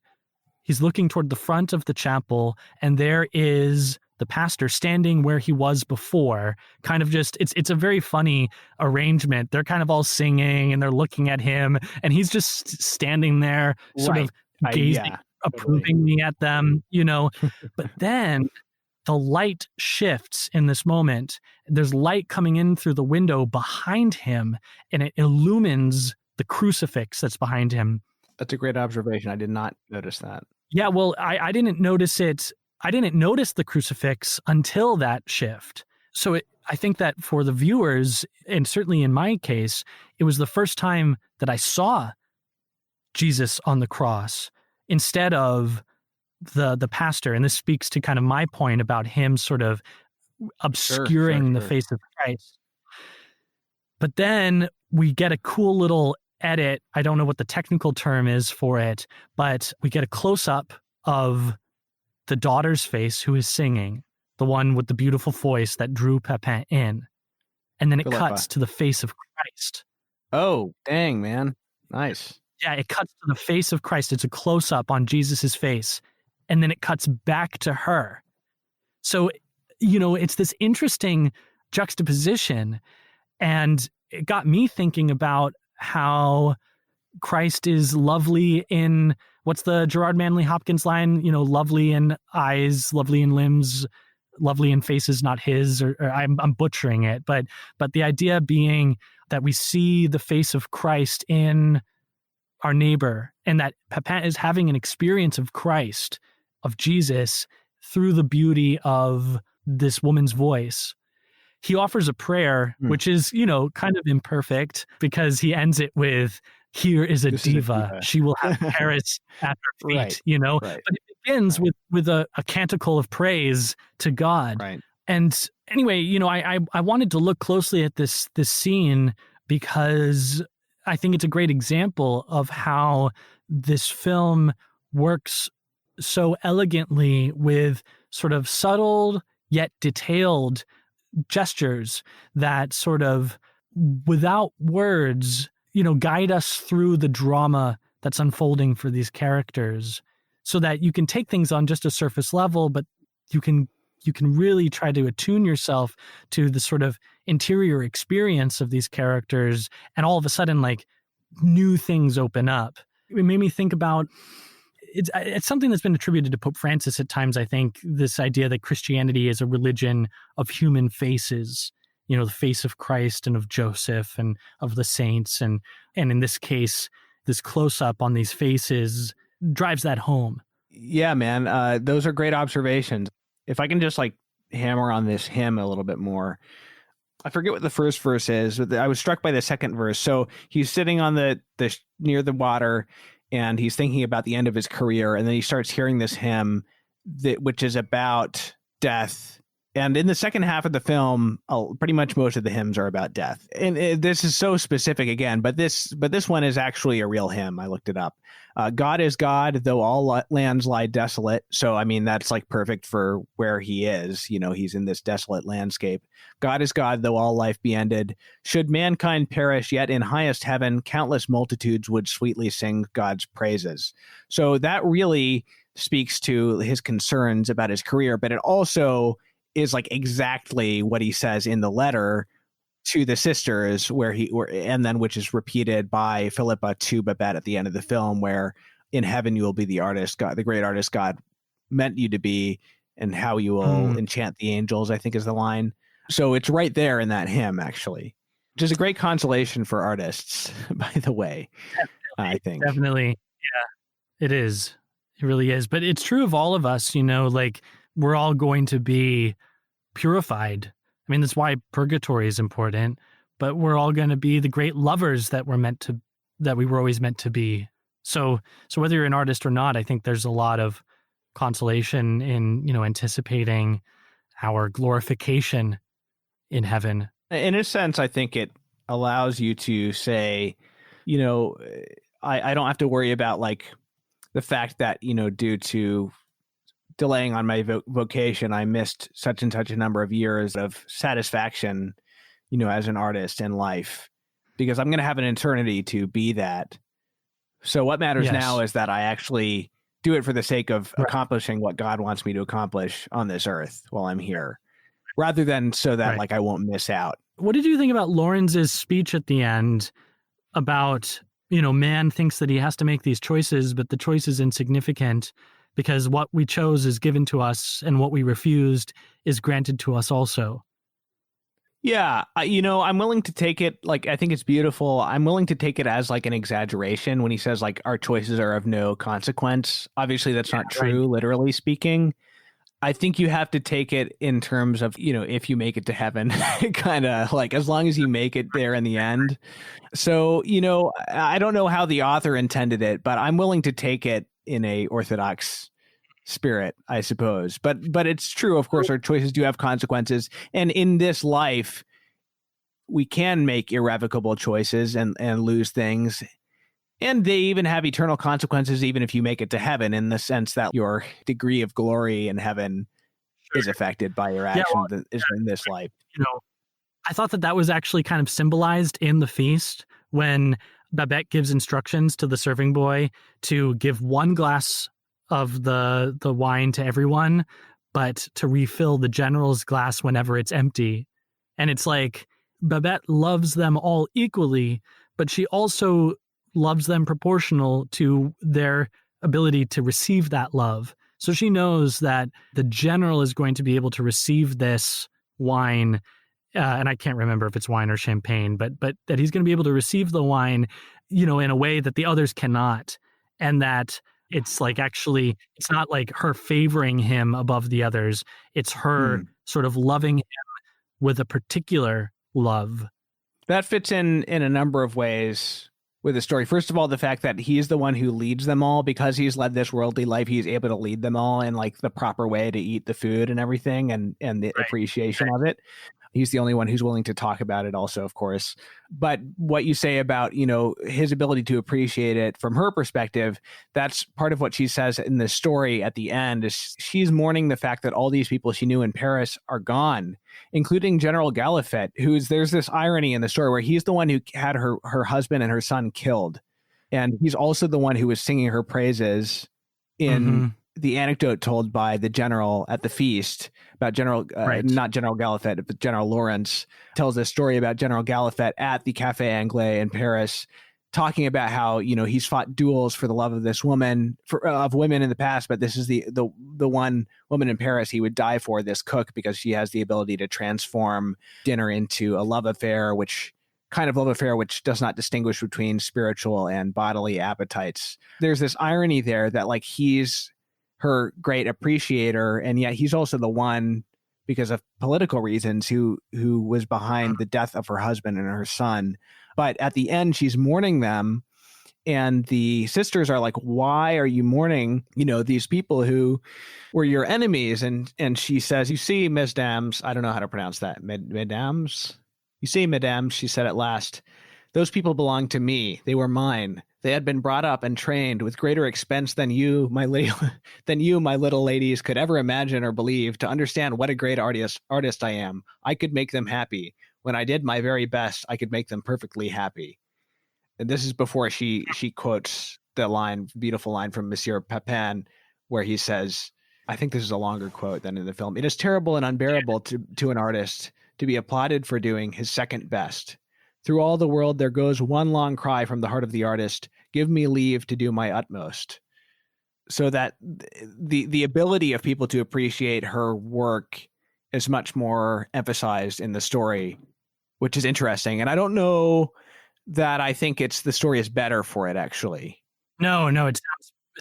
[SPEAKER 2] He's looking toward the front of the chapel, and there is the pastor standing where he was before. Kind of just, it's a very funny arrangement. They're kind of all singing, and they're looking at him, and he's just standing there, sort of gazing approvingly at them, But then the light shifts in this moment. There's light coming in through the window behind him, and it illumines the crucifix that's behind him.
[SPEAKER 3] That's a great observation. I did not notice that.
[SPEAKER 2] Yeah, well, I didn't notice it. I didn't notice the crucifix until that shift. So I think that for the viewers, and certainly in my case, it was the first time that I saw Jesus on the cross instead of the pastor. And this speaks to kind of my point about him sort of obscuring the face of Christ. But then we get a cool little edit. I don't know what the technical term is for it, but we get a close-up of the daughter's face who is singing. the one with the beautiful voice that drew Pepin in. And then it
[SPEAKER 3] Philippa.
[SPEAKER 2] cuts to the face of Christ.
[SPEAKER 3] Oh, dang, man. Nice.
[SPEAKER 2] Yeah, it cuts to the face of Christ. It's a close-up on Jesus's face. And then it cuts back to her. So, it's this interesting juxtaposition. And it got me thinking about how Christ is lovely in, what's the Gerard Manley Hopkins line? Lovely in eyes, lovely in limbs, lovely in faces, not his, or I'm butchering it. But the idea being that we see the face of Christ in our neighbor, and that Pepin is having an experience of Christ, of Jesus, through the beauty of this woman's voice. He offers a prayer, which is, kind of imperfect, because he ends it with, "Here is a diva. She will have Paris at her feet,"
[SPEAKER 3] Right.
[SPEAKER 2] But it begins with a canticle of praise to God.
[SPEAKER 3] Right.
[SPEAKER 2] And anyway, I wanted to look closely at this scene because I think it's a great example of how this film works so elegantly with sort of subtle yet detailed gestures that sort of, without words, guide us through the drama that's unfolding for these characters, so that you can take things on just a surface level, but you can really try to attune yourself to the sort of interior experience of these characters, and all of a sudden, like, new things open up. It made me think about, it's something that's been attributed to Pope Francis at times, I think, this idea that Christianity is a religion of human faces, the face of Christ and of Joseph and of the saints. And in this case, this close-up on these faces drives that home.
[SPEAKER 3] Yeah, man. Those are great observations. If I can just hammer on this hymn a little bit more. I forget what the first verse is, but I was struck by the second verse. So he's sitting on the near the water, and he's thinking about the end of his career, and then he starts hearing this hymn which is about death. And in the second half of the film, pretty much most of the hymns are about death. And this is so specific again, but this one is actually a real hymn. I looked it up. God is God, though all lands lie desolate. So, I mean, that's perfect for where he is. He's in this desolate landscape. God is God, though all life be ended. Should mankind perish, yet in highest heaven, countless multitudes would sweetly sing God's praises. So that really speaks to his concerns about his career, but it also is exactly what he says in the letter to the sisters, which is repeated by Philippa to Babette at the end of the film, where in heaven you will be the artist, God, the great artist God meant you to be, and how you will enchant the angels, I think is the line. So it's right there in that hymn, actually, which is a great consolation for artists, by the way. I think.
[SPEAKER 2] Definitely. Yeah, it is. It really is. But it's true of all of us, we're all going to be purified. I mean, that's why purgatory is important, but we're all going to be the great lovers that we were always meant to be. So whether you're an artist or not, I think there's a lot of consolation in, anticipating our glorification in heaven.
[SPEAKER 3] In a sense, I think it allows you to say, I don't have to worry about the fact that, due to delaying on my vocation, I missed such and such a number of years of satisfaction, as an artist in life, because I'm going to have an eternity to be that. So what matters now is that I actually do it for the sake of accomplishing what God wants me to accomplish on this earth while I'm here, rather than so that I won't miss out.
[SPEAKER 2] What did you think about Lawrence's speech at the end about, man thinks that he has to make these choices, but the choice is insignificant, because what we chose is given to us, and what we refused is granted to us also.
[SPEAKER 3] Yeah, I'm willing to take it, I think it's beautiful. I'm willing to take it as an exaggeration when he says our choices are of no consequence. Obviously, that's not true, literally speaking. I think you have to take it in terms of, if you make it to heaven, kind of as long as you make it there in the end. So, I don't know how the author intended it, but I'm willing to take it in a Orthodox spirit, I suppose. But it's true, of course, our choices do have consequences. And in this life, we can make irrevocable choices and lose things. And they even have eternal consequences, even if you make it to heaven, in the sense that your degree of glory in heaven is affected by your actions is in this life.
[SPEAKER 2] I thought that was actually kind of symbolized in the feast when Babette gives instructions to the serving boy to give one glass of the wine to everyone, but to refill the general's glass whenever it's empty. And it's like Babette loves them all equally, but she also loves them proportional to their ability to receive that love. So she knows that the general is going to be able to receive this wine, and I can't remember if it's wine or champagne, but that he's going to be able to receive the wine, in a way that the others cannot. And that it's like, actually, it's not like her favoring him above the others. It's her sort of loving him with a particular love.
[SPEAKER 3] That fits in a number of ways with the story. First of all, the fact that he's the one who leads them all, because he's led this worldly life, he's able to lead them all in like the proper way to eat the food and everything, and the appreciation of it. He's the only one who's willing to talk about it also, of course. But what you say about, his ability to appreciate it from her perspective, that's part of what she says in the story at the end, is she's mourning the fact that all these people she knew in Paris are gone, including General Galifet, there's this irony in the story where he's the one who had her husband and her son killed. And he's also the one who was singing her praises in the anecdote told by the general at the feast about not General Galifet, but General Lawrence tells this story about General Galifet at the Café Anglais in Paris, talking about how, he's fought duels for the love of this woman, of women in the past, but this is the one woman in Paris he would die for, this cook, because she has the ability to transform dinner into a love affair, which does not distinguish between spiritual and bodily appetites. There's this irony there that like he's her great appreciator, and yet he's also the one, because of political reasons, who was behind the death of her husband and her son. But at the end, she's mourning them, and the sisters are like, why are you mourning, these people who were your enemies? And she says, you see, mesdames, I don't know how to pronounce that, mesdames? You see, mesdames, she said at last, those people belonged to me. They were mine. They had been brought up and trained with greater expense than you, my little ladies, could ever imagine or believe, to understand what a great artist I am. I could make them happy. When I did my very best, I could make them perfectly happy. And this is before she quotes the beautiful line from Monsieur Papin, where he says, I think this is a longer quote than in the film, "It is terrible and unbearable to an artist to be applauded for doing his second best. Through all the world, there goes one long cry from the heart of the artist, give me leave to do my utmost." So that the ability of people to appreciate her work is much more emphasized in the story, which is interesting. And I don't know that I think the story is better for it, actually.
[SPEAKER 2] No, it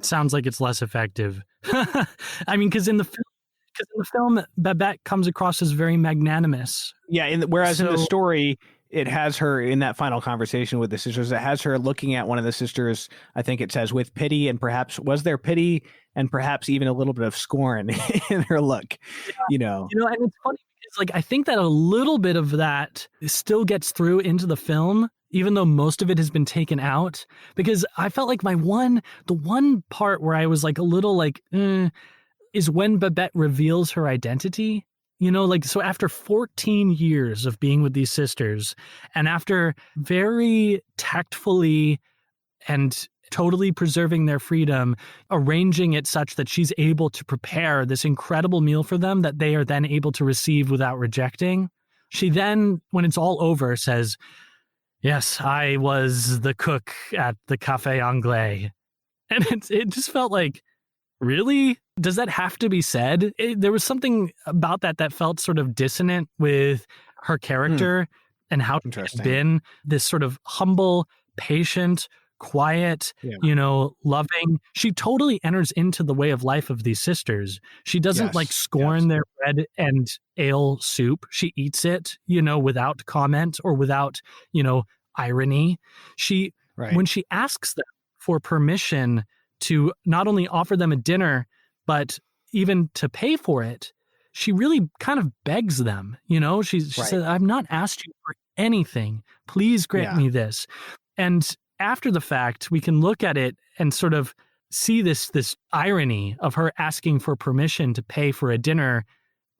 [SPEAKER 2] sounds like it's less effective. I mean, because in the film, Babette comes across as very magnanimous.
[SPEAKER 3] Yeah, whereas in the story, it has her in that final conversation with the sisters. It has her looking at one of the sisters. I think it says with pity, and perhaps was there pity and perhaps even a little bit of scorn in her look. And it's funny because like I think that a little bit of that still gets through into the film, even though most of it has been taken out. Because I felt like the one part where I was like a little like is when Babette reveals her identity. So after 14 years of being with these sisters, and after very tactfully and totally preserving their freedom, arranging it such that she's able to prepare this incredible meal for them that they are then able to receive without rejecting, she then, when it's all over, says, yes, I was the cook at the Café Anglais. And it just felt like, really? Does that have to be said? There was something about that felt sort of dissonant with her character and how she's been this sort of humble, patient, quiet, loving. She totally enters into the way of life of these sisters. She doesn't scorn their bread and ale soup. She eats it, without comment or without, irony. When she asks them for permission to not only offer them a dinner, but even to pay for it, she really kind of begs them. She said, I've not asked you for anything. Please grant me this. And after the fact, we can look at it and sort of see this irony of her asking for permission to pay for a dinner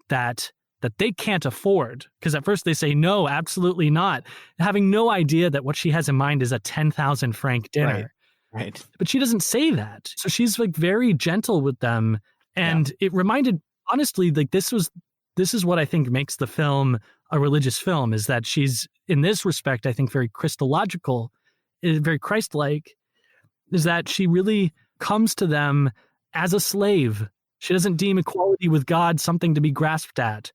[SPEAKER 2] that they can't afford. Because at first they say, no, absolutely not, having no idea that what she has in mind is a 10,000 franc dinner.
[SPEAKER 3] Right.
[SPEAKER 2] But she doesn't say that. So she's like very gentle with them. And it reminded, honestly, like this is what I think makes the film a religious film, is that she's, in this respect, I think very Christological, very Christ-like, is that she really comes to them as a slave. She doesn't deem equality with God something to be grasped at.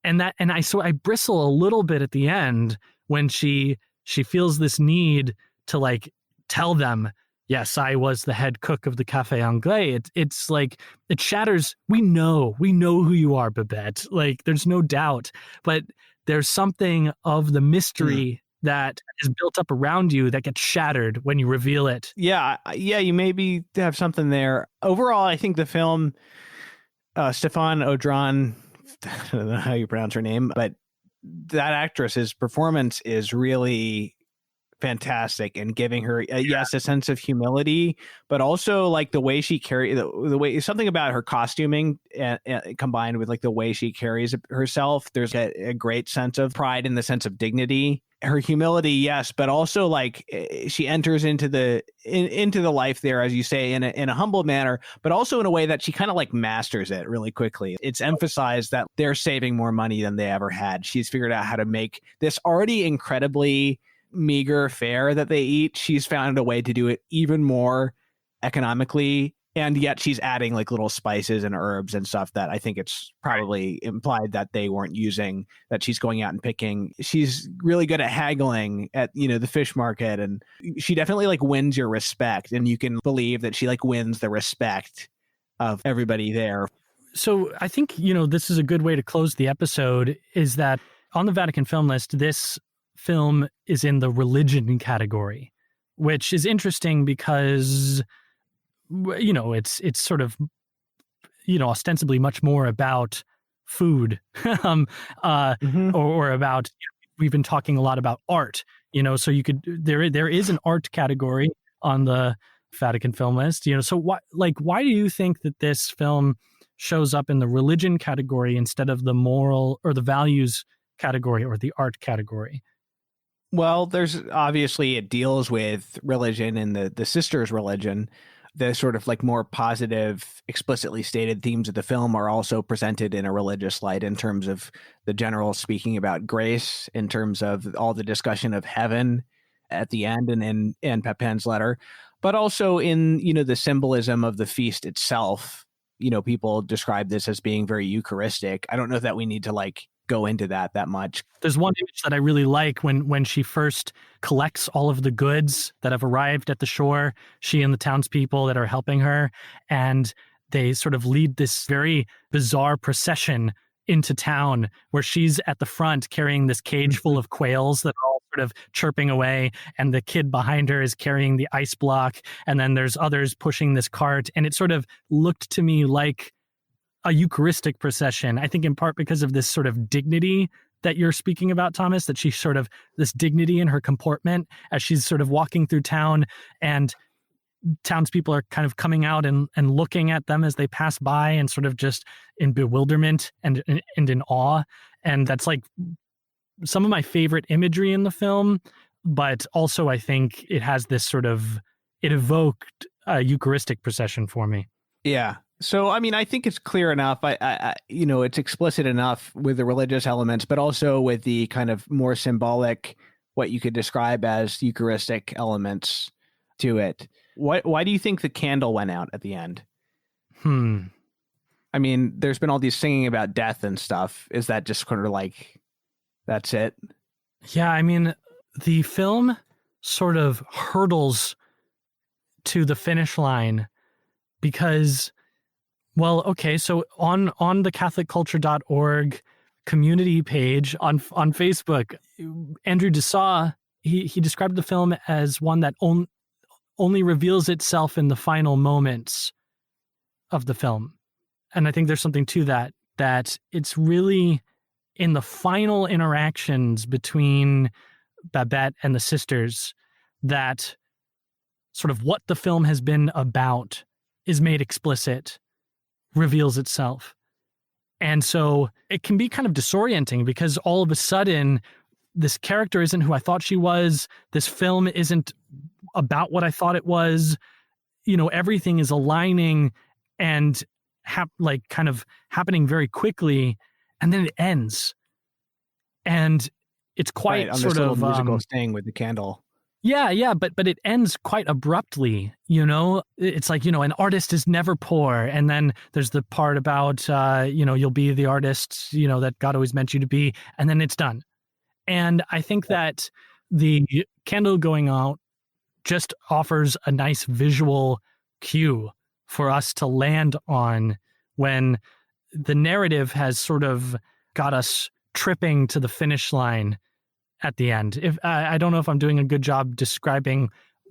[SPEAKER 2] And I bristle a little bit at the end when she feels this need to like tell them, yes, I was the head cook of the Café Anglais. It's like, it shatters. We know who you are, Babette. Like, there's no doubt. But there's something of the mystery that is built up around you that gets shattered when you reveal it.
[SPEAKER 3] Yeah, you maybe have something there. Overall, I think the film, Stéphane Audran, I don't know how you pronounce her name, but that actress's performance is really fantastic, and giving her a sense of humility, but also like the way she carries the way, something about her costuming and combined with like the way she carries herself. There's a great sense of pride and the sense of dignity. Her humility, yes, but also like she enters into the life there, as you say, in a humble manner, but also in a way that she kind of like masters it really quickly. It's emphasized that they're saving more money than they ever had. She's figured out how to make this already incredibly meager fare that they eat. She's found a way to do it even more economically, and yet she's adding like little spices and herbs and stuff that I think it's probably implied that they weren't using, that she's going out and picking. She's really good at haggling at, the fish market, and she definitely like wins your respect, and you can believe that she like wins the respect of everybody there.
[SPEAKER 2] So I think, this is a good way to close the episode, is that on the Vatican Film List, this film is in the religion category, which is interesting because it's sort of, ostensibly much more about food, or about, we've been talking a lot about art, so there is an art category on the Vatican Film List, so why do you think that this film shows up in the religion category instead of the moral or the values category or the art category?
[SPEAKER 3] Well, there's obviously, it deals with religion and the sisters' religion. The sort of like more positive, explicitly stated themes of the film are also presented in a religious light, in terms of the general speaking about grace, in terms of all the discussion of heaven at the end and in Pepin's letter, but also in, the symbolism of the feast itself. People describe this as being very Eucharistic. I don't know that we need to like go into that much.
[SPEAKER 2] There's one image that I really like when she first collects all of the goods that have arrived at the shore, she and the townspeople that are helping her, and they sort of lead this very bizarre procession into town where she's at the front carrying this cage full of quails that are all sort of chirping away, and the kid behind her is carrying the ice block, and then there's others pushing this cart, and it sort of looked to me like a Eucharistic procession, I think in part because of this sort of dignity that you're speaking about, Thomas, that she's sort of this dignity in her comportment as she's sort of walking through town, and townspeople are kind of coming out and looking at them as they pass by, and sort of just in bewilderment and in awe. And that's like some of my favorite imagery in the film, but also I think it has this sort of, it evoked a Eucharistic procession for me.
[SPEAKER 3] Yeah. So, I mean, I think it's clear enough. It's explicit enough with the religious elements, but also with the kind of more symbolic, what you could describe as Eucharistic elements to it. Why do you think the candle went out at the end? I mean, there's been all these singing about death and stuff. Is that just kind of like, that's it?
[SPEAKER 2] Yeah, I mean, the film sort of hurdles to the finish line because, well, okay, so on the CatholicCulture.org community page on Facebook, Andrew Dessaulles, he described the film as one that only reveals itself in the final moments of the film. And I think there's something to that it's really in the final interactions between Babette and the sisters that sort of what the film has been about is made explicit, reveals itself. And so it can be kind of disorienting because all of a sudden, this character isn't who I thought she was. This film isn't about what I thought it was. Everything is aligning and kind of happening very quickly, and then it ends. And it's quite
[SPEAKER 3] on
[SPEAKER 2] sort
[SPEAKER 3] this
[SPEAKER 2] of
[SPEAKER 3] musical thing with the candle.
[SPEAKER 2] Yeah, but it ends quite abruptly, It's like, an artist is never poor. And then there's the part about, you'll be the artist, that God always meant you to be, and then it's done. And I think that the candle going out just offers a nice visual cue for us to land on when the narrative has sort of got us tripping to the finish line at the end. If I don't know if I'm doing a good job describing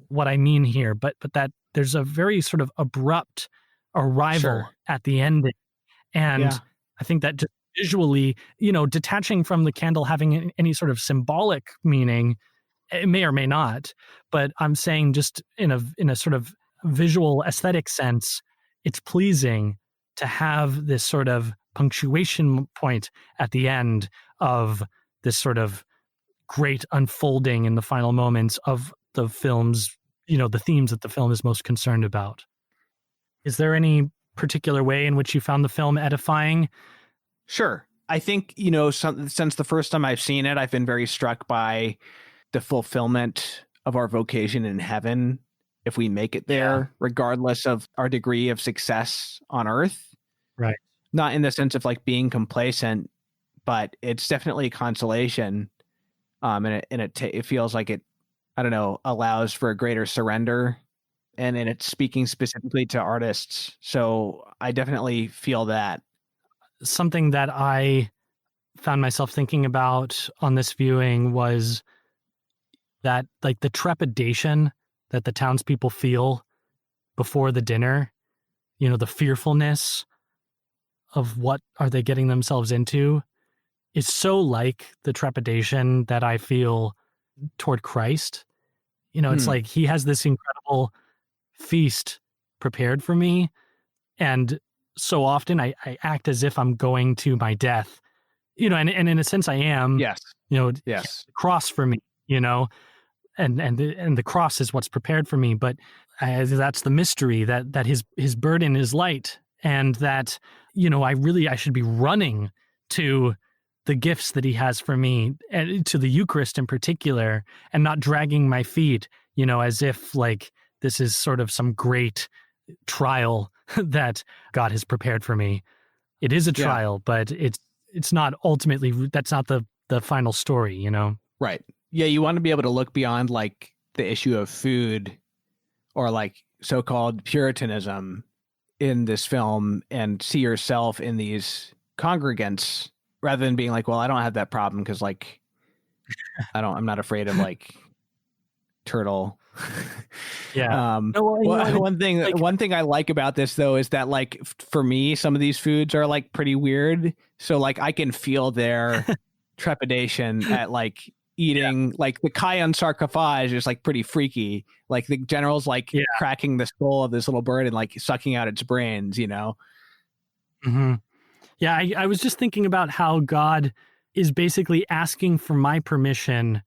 [SPEAKER 2] what I mean here, but that there's a very sort of abrupt arrival at the end. And I think that just visually, detaching from the candle having any sort of symbolic meaning, it may or may not, but I'm saying just in a sort of visual aesthetic sense, it's pleasing to have this sort of punctuation point at the end of this sort of great unfolding in the final moments of the film's, the themes that the film is most concerned about. Is there any particular way in which you found the film edifying?
[SPEAKER 3] Sure. I think, since the first time I've seen it, I've been very struck by the fulfillment of our vocation in heaven if we make it there, regardless of our degree of success on earth.
[SPEAKER 2] Right.
[SPEAKER 3] Not in the sense of like being complacent, but it's definitely a consolation. And it feels like it, I don't know, allows for a greater surrender, and it's speaking specifically to artists. So I definitely feel that.
[SPEAKER 2] Something that I found myself thinking about on this viewing was that, like, the trepidation that the townspeople feel before the dinner, the fearfulness of what are they getting themselves into, is so like the trepidation that I feel toward Christ. It's like he has this incredible feast prepared for me, and so often I act as if I'm going to my death, and in a sense I am.
[SPEAKER 3] Yes.
[SPEAKER 2] Yes. The cross for me, and the cross is what's prepared for me. But that's the mystery, that his burden is light, and that I should be running to the gifts that he has for me, and to the Eucharist in particular, and not dragging my feet, as if like this is sort of some great trial that God has prepared for me. It is a trial, but it's not ultimately, that's not the final story,
[SPEAKER 3] Right. Yeah, you want to be able to look beyond like the issue of food or like so-called Puritanism in this film and see yourself in these congregants, rather than being like, well, I don't have that problem because like I'm not afraid of like turtle.
[SPEAKER 2] Yeah.
[SPEAKER 3] One thing I like about this though is that like for me, some of these foods are like pretty weird. So like I can feel their trepidation at like eating like the Cayenne sarcophage is like pretty freaky. Like the general's like cracking the skull of this little bird and like sucking out its brains,
[SPEAKER 2] Mm-hmm. Yeah, I was just thinking about how God is basically asking for my permission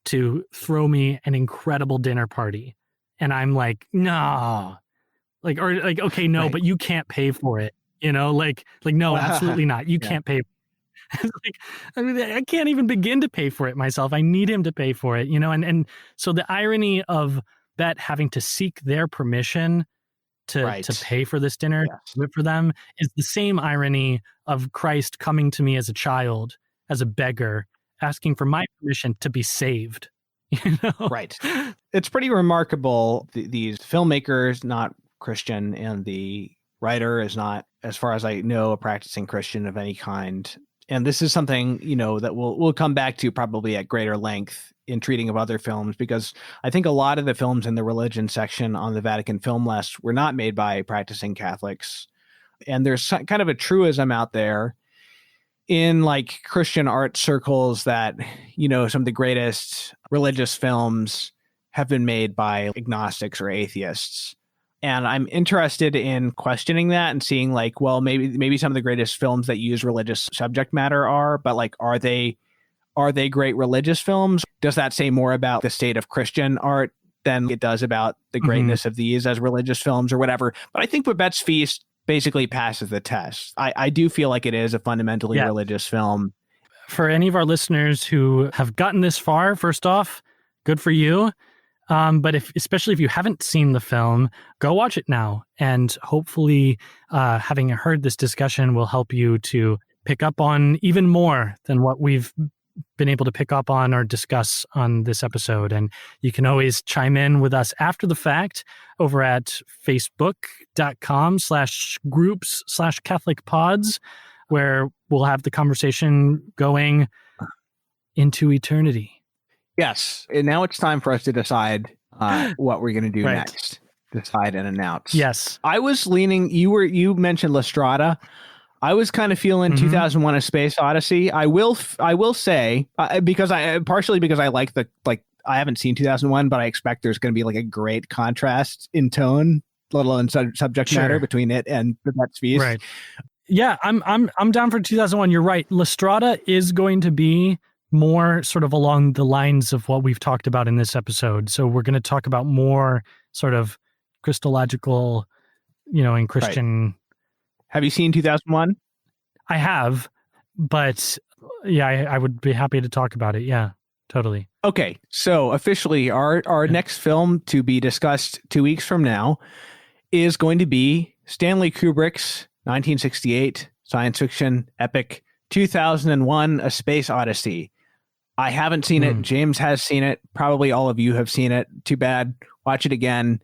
[SPEAKER 2] to throw me an incredible dinner party. And I'm like, no. Okay, no, but you can't pay for it. No, absolutely not. You can't pay. I can't even begin to pay for it myself. I need him to pay for it, and so the irony of Bette having to seek their permission to pay for this dinner, to do it for them, is the same irony of Christ coming to me as a child, as a beggar, asking for my permission to be saved.
[SPEAKER 3] Right. It's pretty remarkable. These filmmakers, not Christian, and the writer is not, as far as I know, a practicing Christian of any kind. And this is something, that we'll come back to probably at greater length in treating of other films, because I think a lot of the films in the religion section on the Vatican Film List were not made by practicing Catholics. And there's kind of a truism out there in like Christian art circles that, some of the greatest religious films have been made by agnostics or atheists. And I'm interested in questioning that and seeing like, well, maybe some of the greatest films that use religious subject matter but like, are they great religious films? Does that say more about the state of Christian art than it does about the greatness of these as religious films or whatever? But I think Babette's Feast basically passes the test. I do feel like it is a fundamentally religious film.
[SPEAKER 2] For any of our listeners who have gotten this far, first off, good for you. But especially if you haven't seen the film, go watch it now. And hopefully having heard this discussion will help you to pick up on even more than what we've been able to pick up on or discuss on this episode. And you can always chime in with us after the fact over at facebook.com/groups/CatholicPods, where we'll have the conversation going into eternity.
[SPEAKER 3] Yes. And now it's time for us to decide what we're going to do next. Decide and announce.
[SPEAKER 2] Yes.
[SPEAKER 3] I was leaning, you mentioned La Strada. I was kind of feeling 2001: A Space Odyssey. I will say because I like I haven't seen 2001, but I expect there's going to be like a great contrast in tone, let alone subject matter between it and Babette's Feast.
[SPEAKER 2] Right. Yeah, I'm down for 2001. You're right. La Strada is going to be more sort of along the lines of what we've talked about in this episode. So we're going to talk about more sort of Christological, in Christian.
[SPEAKER 3] Right. Have you seen 2001?
[SPEAKER 2] I have, but yeah, I would be happy to talk about it. Yeah, totally.
[SPEAKER 3] Okay, so officially our next film to be discussed 2 weeks from now is going to be Stanley Kubrick's 1968 science fiction epic 2001: A Space Odyssey. I haven't seen it. James has seen it. Probably all of you have seen it. Too bad. Watch it again.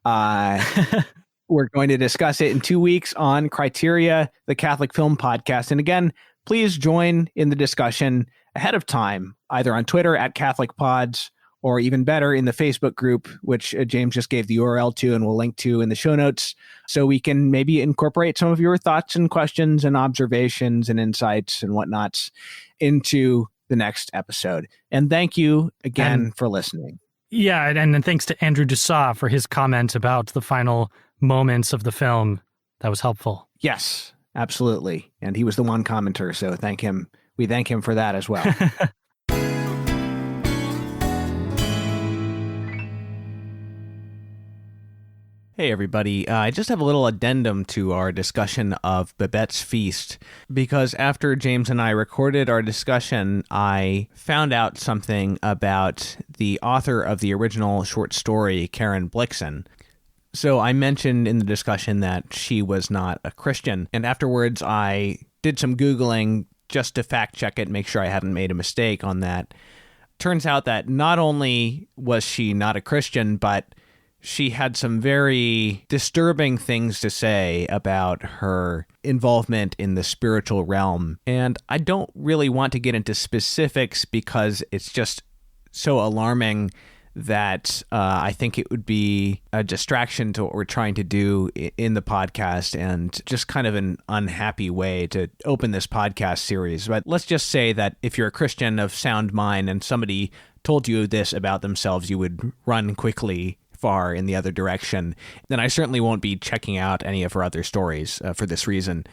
[SPEAKER 3] We're going to discuss it in 2 weeks on Criteria, the Catholic Film Podcast. And again, please join in the discussion ahead of time, either on Twitter at Catholic Pods, or even better, in the Facebook group, which James just gave the URL to and we'll link to in the show notes, so we can maybe incorporate some of your thoughts and questions and observations and insights and whatnots into the next episode. And thank you again for listening.
[SPEAKER 2] Yeah, and thanks to Andrew Dussault for his comment about the final moments of the film. That was helpful.
[SPEAKER 3] Yes, absolutely. And he was the one commenter, so thank him. We thank him for that as well. Hey, everybody. I just have a little addendum to our discussion of Babette's Feast, because after James and I recorded our discussion, I found out something about the author of the original short story, Karen Blixen. So I mentioned in the discussion that she was not a Christian, and afterwards I did some Googling just to fact check it, make sure I hadn't made a mistake on that. Turns out that not only was she not a Christian, but she had some very disturbing things to say about her involvement in the spiritual realm. And I don't really want to get into specifics because it's just so alarming that I think it would be a distraction to what we're trying to do in the podcast, and just kind of an unhappy way to open this podcast series. But let's just say that if you're a Christian of sound mind and somebody told you this about themselves, you would run quickly far in the other direction. Then I certainly won't be checking out any of her other stories for this reason.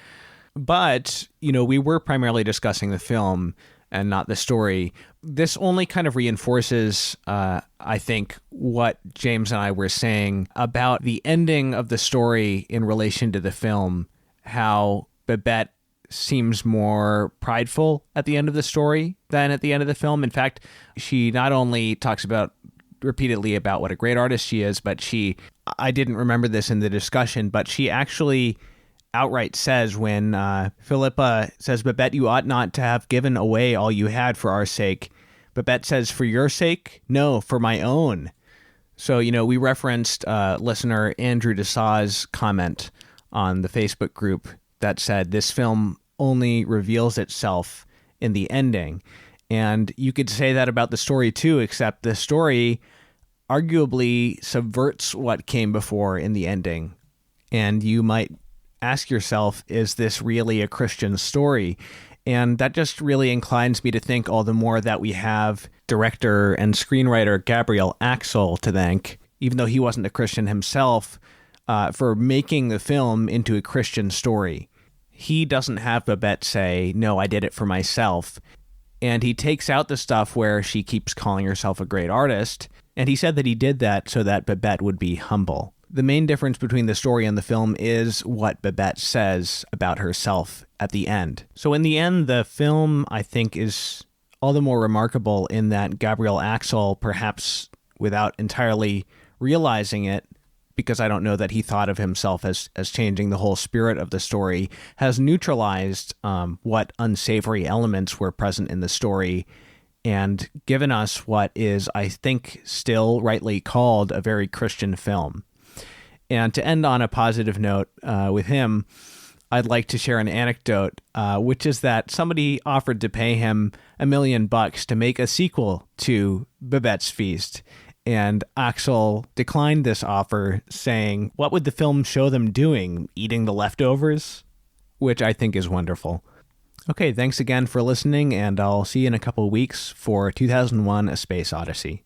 [SPEAKER 3] But, we were primarily discussing the film and not the story. This only kind of reinforces, I think, what James and I were saying about the ending of the story in relation to the film, how Babette seems more prideful at the end of the story than at the end of the film. In fact, she not only talks repeatedly about what a great artist she is, but I didn't remember this in the discussion, but she actually outright says when Philippa says, "Babette, you ought not to have given away all you had for our sake." Babette says, "For your sake? No, for my own." So, we referenced listener Andrew Dussault's comment on the Facebook group that said this film only reveals itself in the ending. And you could say that about the story too, except the story arguably subverts what came before in the ending. And you might ask yourself, is this really a Christian story? And that just really inclines me to think all the more that we have director and screenwriter Gabriel Axel to thank. Even though he wasn't a Christian himself, for making the film into a Christian story. He doesn't have Babette say, no, I did it for myself. And he takes out the stuff where she keeps calling herself a great artist. And he said that he did that so that Babette would be humble. The main difference between the story and the film is what Babette says about herself at the end. So in the end, the film, I think, is all the more remarkable in that Gabriel Axel, perhaps without entirely realizing it, because I don't know that he thought of himself as changing the whole spirit of the story, has neutralized what unsavory elements were present in the story and given us what is, I think, still rightly called a very Christian film. And to end on a positive note with him, I'd like to share an anecdote, which is that somebody offered to pay him $1 million to make a sequel to Babette's Feast. And Axel declined this offer, saying, what would the film show them doing? Eating the leftovers? Which I think is wonderful. Okay, thanks again for listening, and I'll see you in a couple of weeks for 2001: A Space Odyssey.